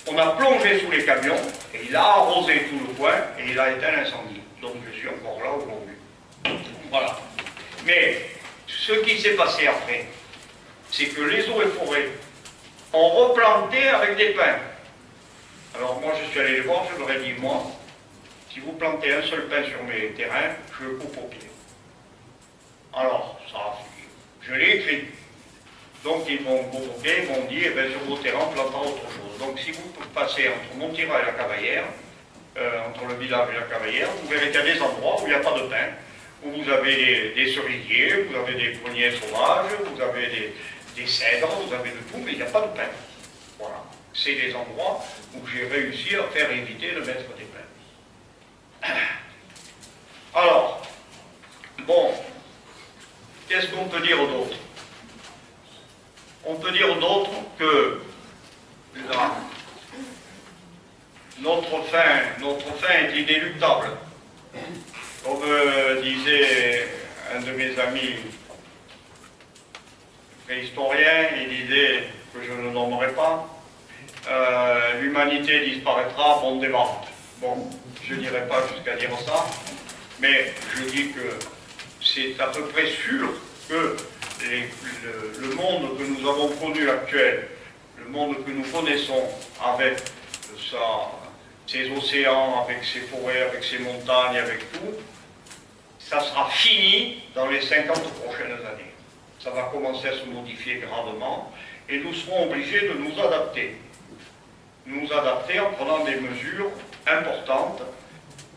On a plongé sous les camions, et il a arrosé tout le coin, et il a éteint l'incendie. Donc je suis encore là aujourd'hui. Voilà. Mais ce qui s'est passé après, c'est que les eaux et forêts ont replanté avec des pins. Alors moi je suis allé les voir, je leur ai dit, moi, si vous plantez un seul pin sur mes terrains, je le coupe au pied. Alors, ça, je l'ai écrit. Donc ils m'ont convoqué, ils m'ont dit, eh bien, sur vos terrains, on plantera autre chose. Donc si vous passez entre Montirat et la Cavaillère, entre le village et la Cavaillère, vous verrez qu'il y a des endroits où il n'y a pas de pin, où vous avez des cerisiers, vous avez des pruniers sauvages, vous avez des cèdres, vous avez de tout, mais il n'y a pas de pin. Voilà. c'est les endroits où j'ai réussi à faire éviter le maître des plaines. Alors, bon, qu'est-ce qu'on peut dire d'autre? On peut dire d'autre que là, notre fin est inéluctable. Comme disait un de mes amis préhistoriens, il disait, que je ne nommerai pas, l'humanité disparaîtra bondément. Bon, je n'irai pas jusqu'à dire ça, mais je dis que c'est à peu près sûr que le monde que nous avons connu actuel, le monde que nous connaissons avec ses océans, avec ses forêts, avec ses montagnes, avec tout, ça sera fini dans les 50 prochaines années. Ça va commencer à se modifier gravement et nous serons obligés de nous adapter. Nous adapter en prenant des mesures importantes,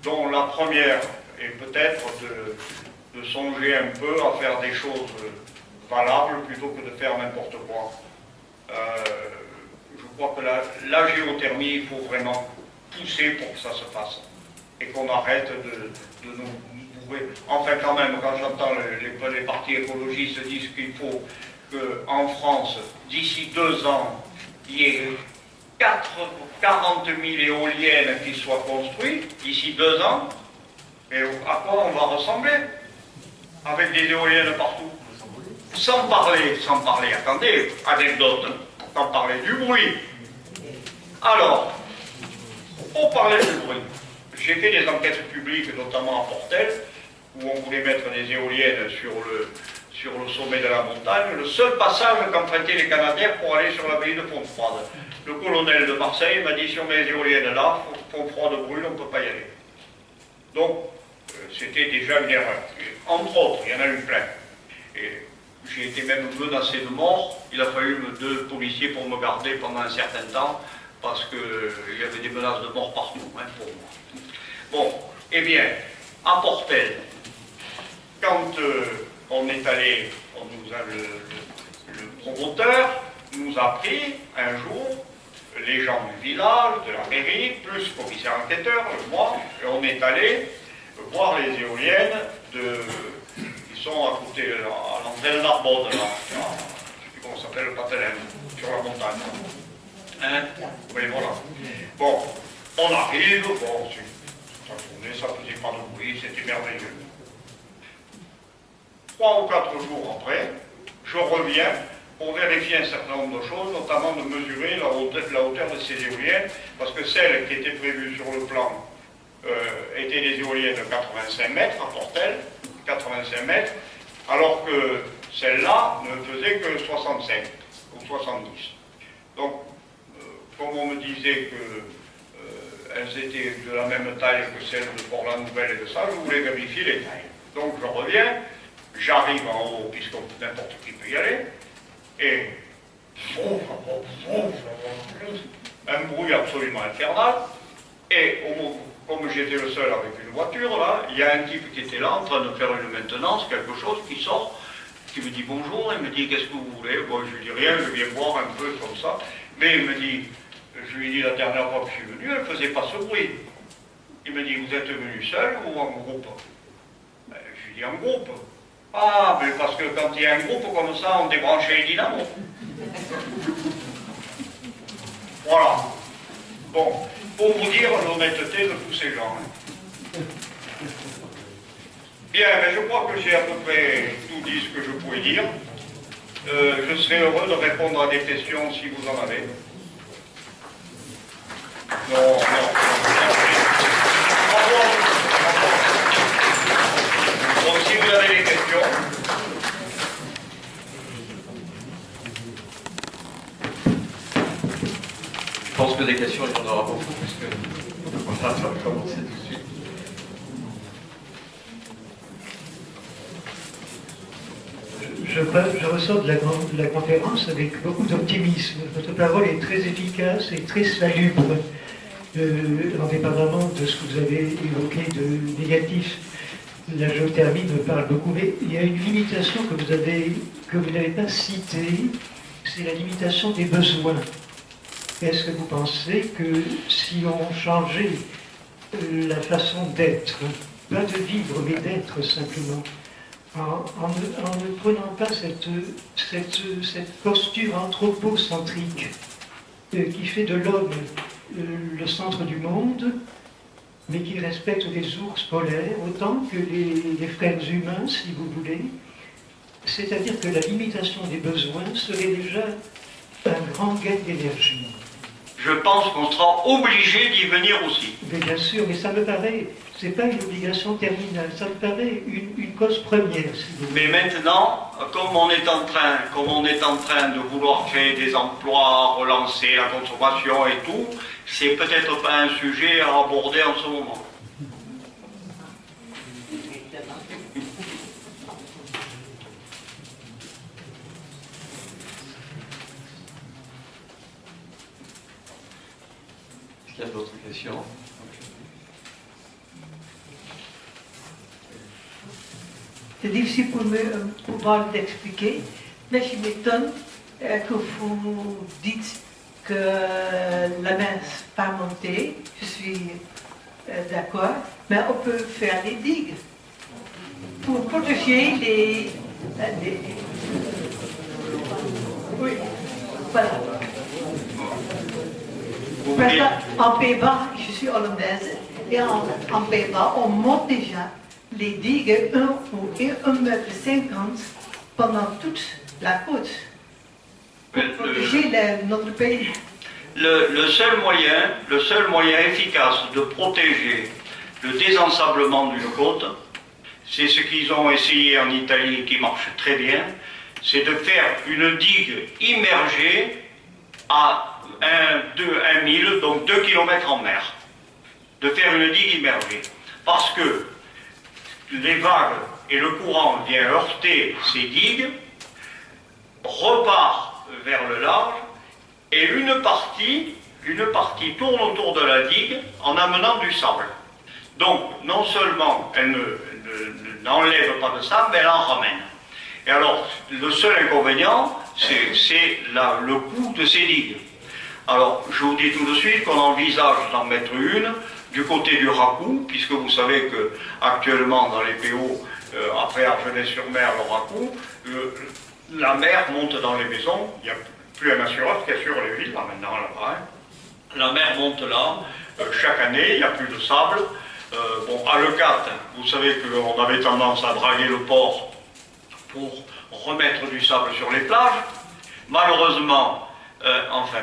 dont la première est peut-être de songer un peu à faire des choses valables plutôt que de faire n'importe quoi. Je crois que la géothermie, il faut vraiment pousser pour que ça se fasse et qu'on arrête de nous bourrer. Enfin, quand même, quand j'entends les partis écologistes disent qu'il faut qu'en France, d'ici 2 ans, il y ait 40 000 éoliennes qui soient construites, d'ici 2 ans, et à quoi on va ressembler avec des éoliennes partout? Sans parler, attendez, anecdote, sans parler du bruit. Alors, pour parler du bruit, j'ai fait des enquêtes publiques, notamment à Portel, où on voulait mettre des éoliennes sur le sommet de la montagne, le seul passage qu'empruntaient les Canadiens pour aller sur l'abbaye de Fontfroide. Le colonel de Marseille m'a dit, si on met les éoliennes là, Fontfroide brûle, on ne peut pas y aller. Donc, c'était déjà une erreur. Entre autres, il y en a eu plein. Et j'ai été même menacé de mort. Il a fallu 2 policiers pour me garder pendant un certain temps, parce qu'il y avait des menaces de mort partout, hein, pour moi. Bon, eh bien, à Portel, quand on est allé, le promoteur nous a pris un jour, les gens du village, de la mairie, plus le commissaire enquêteur, moi, et on est allé voir les éoliennes qui sont à côté, à l'entrée de Narbonne, là, je ne sais plus comment ça s'appelle, le Patelin, sur la montagne. Hein? Oui, voilà. Bon, on arrive, bon, ça tournait, ça faisait pas de bruit, c'était merveilleux. 3 ou 4 jours après, je reviens pour vérifier un certain nombre de choses, notamment de mesurer la hauteur de ces éoliennes, parce que celles qui étaient prévues sur le plan étaient des éoliennes de 85 mètres à Portel, 85 mètres, alors que celle-là ne faisait que 65 ou 70. Donc, comme on me disait qu'elles étaient de la même taille que celles de Port-la-Nouvelle et de ça, je voulais vérifier les tailles. Donc je reviens, j'arrive en haut, puisque n'importe qui peut y aller, et un bruit absolument infernal, et comme j'étais le seul avec une voiture, là, il y a un type qui était là en train de faire une maintenance, quelque chose qui sort, qui me dit bonjour, il me dit qu'est-ce que vous voulez? Bon, je lui dis rien, je viens voir un peu comme ça, mais il me dit, je lui ai dit la dernière fois que je suis venu, elle ne faisait pas ce bruit. Il me dit, vous êtes venu seul ou en groupe? Je lui dis en groupe. Ah, mais parce que quand il y a un groupe comme ça, on débranchait les dynamos. Voilà. Bon, pour vous dire l'honnêteté de tous ces gens. Bien, mais je crois que j'ai à peu près tout dit ce que je pouvais dire. Je serai heureux de répondre à des questions si vous en avez. Non. Donc si vous avez des questions. Je pense que des questions, il y en aura beaucoup, puisque ça va commencer tout de suite. Je ressors de la conférence avec beaucoup d'optimisme. Votre parole est très efficace et très salubre, indépendamment de ce que vous avez évoqué de négatif. La géothermie me parle beaucoup, mais il y a une limitation que vous n'avez pas citée, c'est la limitation des besoins. Est-ce que vous pensez que si on changeait la façon d'être, pas de vivre, mais d'être simplement, en ne prenant pas cette posture anthropocentrique qui fait de l'homme le centre du monde, mais qui respecte les ours polaires autant que les frères humains, si vous voulez, c'est-à-dire que la limitation des besoins serait déjà un grand gain d'énergie. Je pense qu'on sera obligé d'y venir aussi. Mais bien sûr, mais ça me paraît, c'est pas une obligation terminale, ça me paraît une cause première. Si vous voulez. Mais maintenant, comme on est en train de vouloir créer des emplois, relancer la consommation et tout, c'est peut-être pas un sujet à aborder en ce moment. Est-ce qu'il y a d'autres questions? C'est difficile pour moi d'expliquer, mais je m'étonne que vous dites que la mer n'est pas montée. Je suis d'accord, mais on peut faire des digues pour protéger les... Oui, voilà. Parce qu'en Pays-Bas, je suis hollandaise, et en Pays-Bas, on monte déjà les digues 1 ou 1,50 m pendant toute la côte pour protéger notre pays. Le seul moyen efficace de protéger le désensablement d'une côte, c'est ce qu'ils ont essayé en Italie et qui marche très bien, c'est de faire une digue immergée à 1 mille, donc 2 km en mer. De faire une digue immergée. Parce que les vagues et le courant viennent heurter ces digues, repart vers le large, et une partie tourne autour de la digue en amenant du sable. Donc, non seulement elle n'enlève pas de sable, mais elle en ramène. Et alors, le seul inconvénient, c'est le coût de ces digues. Alors, je vous dis tout de suite qu'on envisage d'en mettre une du côté du Racou, puisque vous savez que actuellement dans les PO, après Argenay-sur-Mer, le Racou, la mer monte dans les maisons, il n'y a plus un assureur qui assure les villes, là maintenant là-bas. Hein. La mer monte là, chaque année, il n'y a plus de sable. Bon, à Leucate, vous savez qu'on avait tendance à draguer le port pour remettre du sable sur les plages. Malheureusement,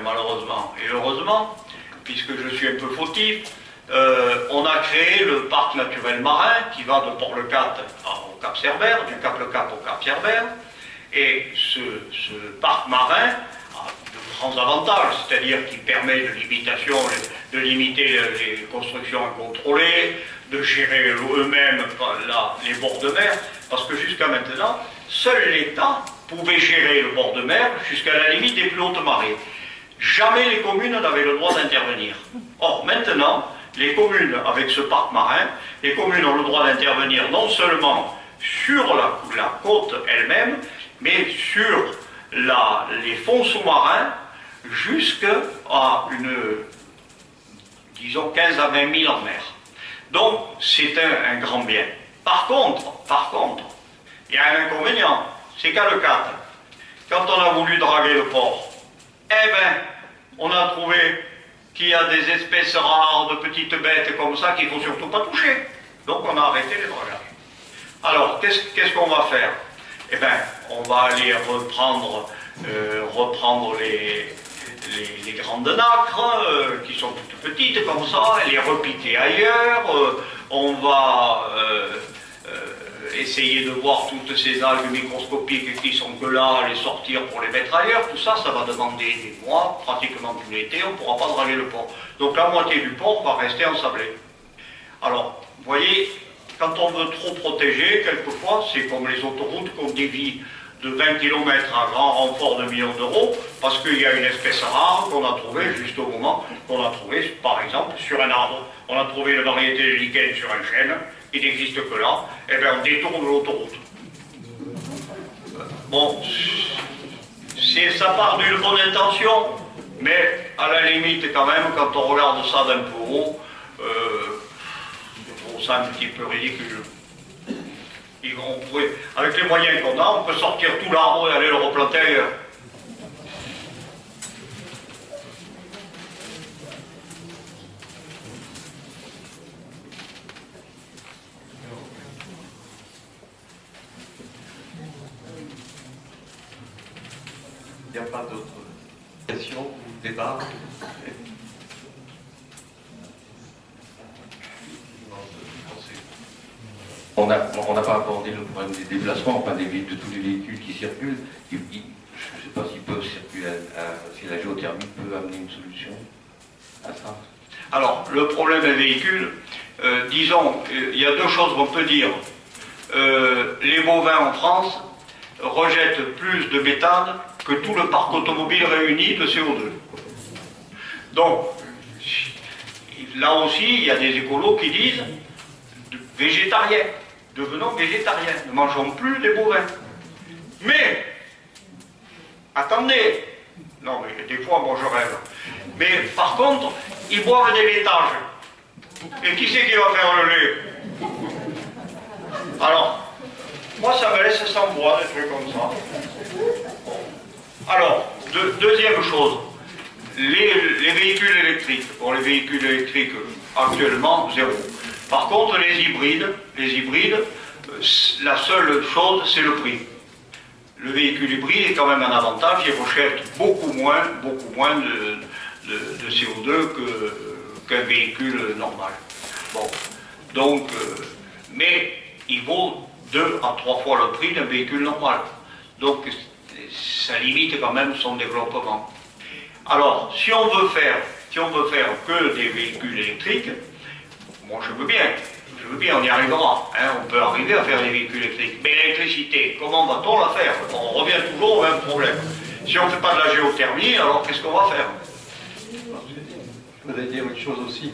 malheureusement et heureusement, puisque je suis un peu fautif, on a créé le parc naturel marin qui va de Port-le-Cat au Cap Cerbère, du Cap-le-Cap au Cap Cerbère, et ce parc marin a de grands avantages, c'est-à-dire qu'il permet de limiter les constructions incontrôlées, de gérer eux-mêmes les bords de mer, parce que jusqu'à maintenant, seul l'État pouvait gérer le bord de mer jusqu'à la limite des plus hautes marées. Jamais les communes n'avaient le droit d'intervenir. Or, maintenant, les communes, avec ce parc marin, les communes ont le droit d'intervenir non seulement sur la côte elle-même, mais sur les fonds sous-marins jusqu'à disons 15 à 20 000 en mer. Donc, c'est un grand bien. Par contre, il y a un inconvénient, c'est qu'à Leucate, quand on a voulu draguer le port, eh bien, on a trouvé qu'il y a des espèces rares de petites bêtes comme ça qu'il ne faut surtout pas toucher. Donc on a arrêté les dragages. Alors, qu'est-ce qu'on va faire? Eh bien, on va aller reprendre les grandes nacres, qui sont toutes petites comme ça, et les repiquer ailleurs. On va essayer de voir toutes ces algues microscopiques qui sont que là, les sortir pour les mettre ailleurs. Tout ça, ça va demander des mois, pratiquement tout l'été, on ne pourra pas draguer le port. Donc la moitié du port va rester ensablé. Alors, vous voyez, quand on veut trop protéger, quelquefois, c'est comme les autoroutes qu'on dévie de 20 km à grand renfort de millions d'euros, parce qu'il y a une espèce rare qu'on a trouvée juste au moment qu'on a trouvé, par exemple, sur un arbre. On a trouvé une variété de lichen sur un chêne, qui n'existe que là, et bien on détourne l'autoroute. Bon, ça part d'une bonne intention, Mais à la limite, quand même, quand on regarde ça d'un peu haut, je trouve ça un petit peu ridicule. Avec les moyens qu'on a, on peut sortir tout l'arbre et aller le replanter ailleurs. Il n'y a pas d'autres questions ou débats? On n'a pas abordé le problème des déplacements, enfin de tous les véhicules qui circulent. Je ne sais pas s'ils peuvent circuler, si la géothermie peut amener une solution à ça. Alors, le problème des véhicules, disons, il y a deux choses qu'on peut dire. Les bovins en France rejettent plus de méthane que tout le parc automobile réuni de CO2. Donc, là aussi, il y a des écolos qui disent végétariens, devenons végétariens, ne mangeons plus des bovins. Mais, attendez, non mais des fois moi je rêve, mais par contre, ils boivent des laitages. Et qui c'est qui va faire le lait? Alors, moi ça me laisse sans voix, des trucs comme ça. Alors, deuxième chose, les véhicules électriques. Bon, les véhicules électriques, actuellement, zéro. Par contre, les hybrides, la seule chose, c'est le prix. Le véhicule hybride est quand même un avantage, il rejette beaucoup moins de CO2 qu'un véhicule normal. Bon, donc, mais il vaut 2 à 3 fois le prix d'un véhicule normal. Donc, ça limite quand même son développement. Alors, si on veut faire que des véhicules électriques, bon, je veux bien, on y arrivera. Hein, on peut arriver à faire des véhicules électriques. Mais l'électricité, comment va-t-on la faire? On revient toujours au même problème. Si on ne fait pas de la géothermie, alors qu'est-ce qu'on va faire? Je voudrais dire une chose aussi,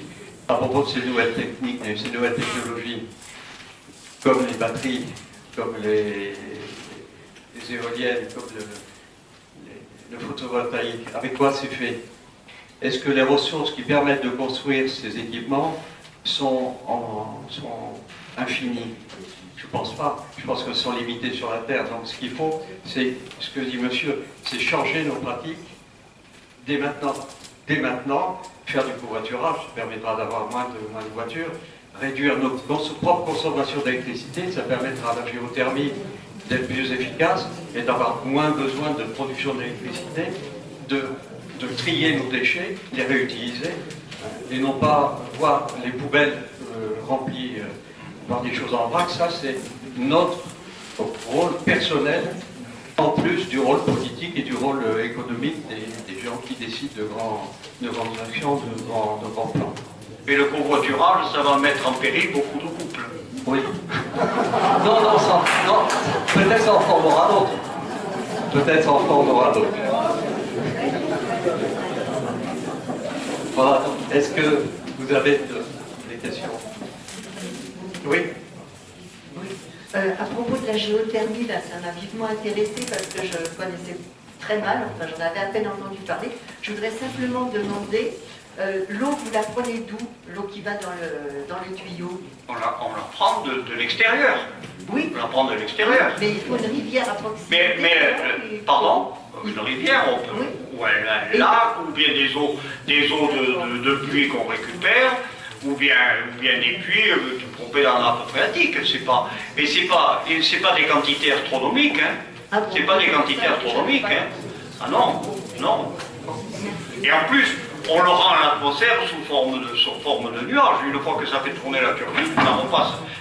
à propos de ces nouvelles techniques, et ces nouvelles technologies, comme les batteries, comme les éoliennes, comme le photovoltaïque. Avec quoi c'est fait? Est-ce que les ressources qui permettent de construire ces équipements sont infinies? Je ne pense pas. Je pense qu'elles sont limitées sur la Terre. Donc ce qu'il faut, c'est, ce que dit monsieur, c'est changer nos pratiques dès maintenant. Dès maintenant, faire du covoiturage, ça permettra d'avoir moins de voitures, réduire notre propre consommation d'électricité, ça permettra à la géothermie d'être plus efficace et d'avoir moins besoin de production d'électricité, de trier nos déchets, les réutiliser, et non pas voir les poubelles remplies par des choses en vrac. Ça, c'est notre rôle personnel, en plus du rôle politique et du rôle économique des gens qui décident de grandes actions, de grands plans. Et le covoiturage, ça va mettre en péril beaucoup de couples. Oui. Non, peut-être ça en formera d'autres. Peut-être ça en formera d'autres. Voilà. Est-ce que vous avez des questions? Oui. À propos de la géothermie, là, ça m'a vivement intéressé parce que je connaissais très mal, enfin j'en avais à peine entendu parler. Je voudrais simplement demander, l'eau, vous la prenez d'où? L'eau qui va dans les tuyaux? On la prend de l'extérieur. Oui. On la prend de l'extérieur. Mais il faut une rivière à proximité. Pardon? Une rivière, oui. Ou un lac, ou bien des eaux de pluie qu'on récupère, ou bien des puits pompés dans la nappe phréatique. Mais c'est pas des quantités astronomiques, hein. Ah bon, c'est pas des quantités astronomiques, hein. Ah non. Et en plus, on le rend à l'atmosphère sous forme de nuage. Une fois que ça fait tourner la turbine,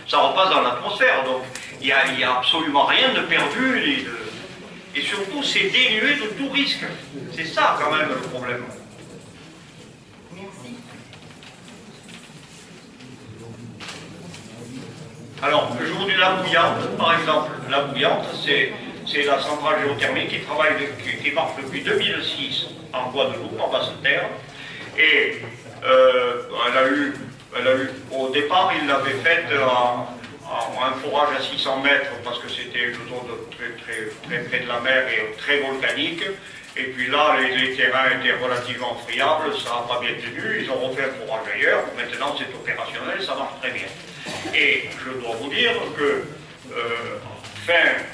ça repasse dans l'atmosphère. Donc il n'y a absolument rien de perdu. Et surtout, c'est dénué de tout risque. C'est ça quand même le problème. Merci. Alors, le jour de la bouillante, par exemple, la bouillante, c'est la centrale géothermique qui marche depuis 2006 en Guadeloupe, en Basse-Terre. Et elle a eu, au départ, il l'avait faite un forage à 600 mètres parce que c'était une zone très près de la mer et très volcanique. Et puis là, les terrains étaient relativement friables, ça n'a pas bien tenu, ils ont refait un forage ailleurs, maintenant c'est opérationnel, ça marche très bien. Et je dois vous dire que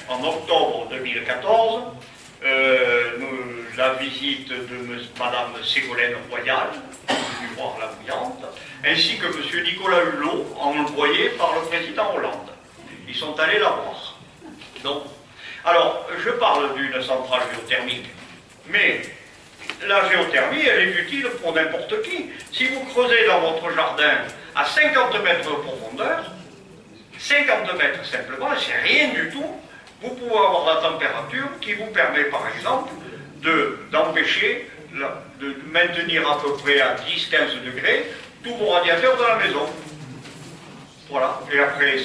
en octobre 2014, la visite de Madame Ségolène Royal, du voir la bouillante, ainsi que M. Nicolas Hulot, envoyé par le président Hollande. Ils sont allés la voir. Donc, alors, je parle d'une centrale géothermique, mais la géothermie, elle est utile pour n'importe qui. Si vous creusez dans votre jardin à 50 mètres de profondeur, 50 mètres simplement, c'est rien du tout, vous pouvez avoir la température qui vous permet, par exemple, d'empêcher, de maintenir à peu près à 10-15 degrés tous vos radiateurs de la maison. Voilà. Et après,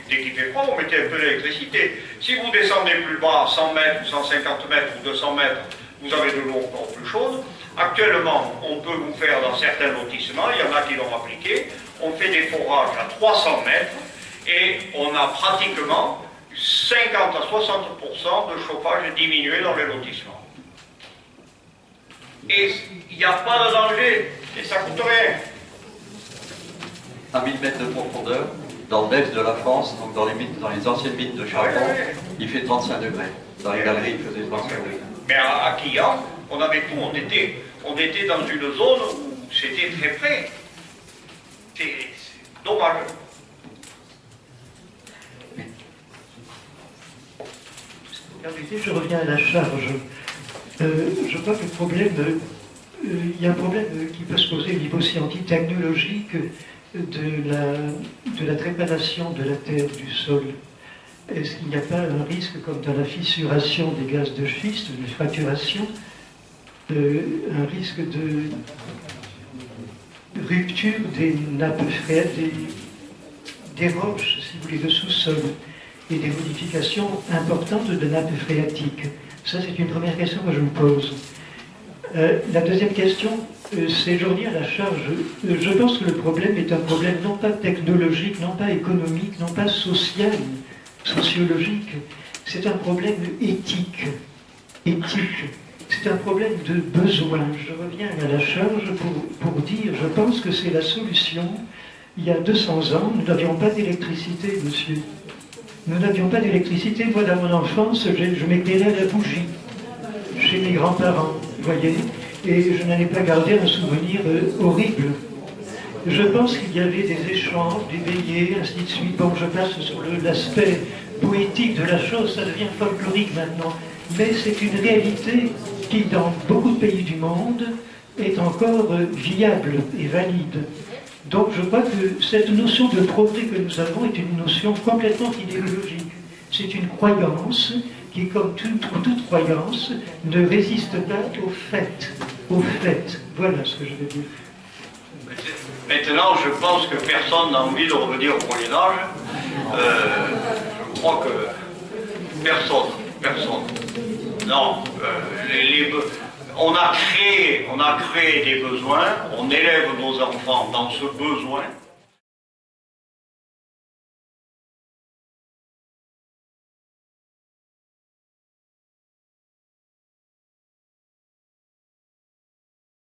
dès qu'il fait froid, vous mettez un peu d'électricité. Si vous descendez plus bas, 100 mètres, 150 mètres ou 200 mètres, vous avez de l'eau encore plus chaude. Actuellement, on peut vous faire dans certains lotissements, il y en a qui l'ont appliqué, on fait des forages à 300 mètres et on a pratiquement 50 à 60% de chauffage diminué dans les lotissements. Et il n'y a pas de danger et ça ne coûte rien. À 1000 mètres de profondeur, dans l'est de la France, donc dans les anciennes mines de charbon, il fait 35 degrés. Dans les galeries, il faisait 35 degrés. Mais à Quillan, on avait tout, on était dans une zone où c'était très près. C'est dommage. Je reviens à la charge. Je crois que le problème, il y a un problème qui peut se poser au niveau scientifique, technologique de la trépanation de la terre, du sol. Est-ce qu'il n'y a pas un risque, comme dans la fissuration des gaz de schiste, de fracturation, un risque de rupture des nappes phréatiques, des roches, si vous voulez, de sous-sol, et des modifications importantes de nappes phréatiques? Ça, c'est une première question que je me pose. La deuxième question, c'est aujourd'hui à la charge. Je pense que le problème est un problème non pas technologique, non pas économique, non pas social, sociologique. C'est un problème éthique. C'est un problème de besoin. Je reviens à la charge pour dire, je pense que c'est la solution. Il y a 200 ans, nous n'avions pas d'électricité, monsieur. Nous n'avions pas d'électricité. Moi, dans mon enfance, je m'éclairais à la bougie, chez mes grands-parents, vous voyez, et je n'en ai pas gardé un souvenir horrible. Je pense qu'il y avait des échanges, des veillées, ainsi de suite. Bon, je passe sur l'aspect poétique de la chose, ça devient folklorique maintenant. Mais c'est une réalité qui, dans beaucoup de pays du monde, est encore viable et valide. Donc je crois que cette notion de progrès que nous avons est une notion complètement idéologique. C'est une croyance qui, comme toute croyance, ne résiste pas au fait. Au fait. Voilà ce que je veux dire. Maintenant, je pense que personne n'a envie de revenir au Moyen-Âge. Je crois que personne. Non, on a créé des besoins, on élève nos enfants dans ce besoin.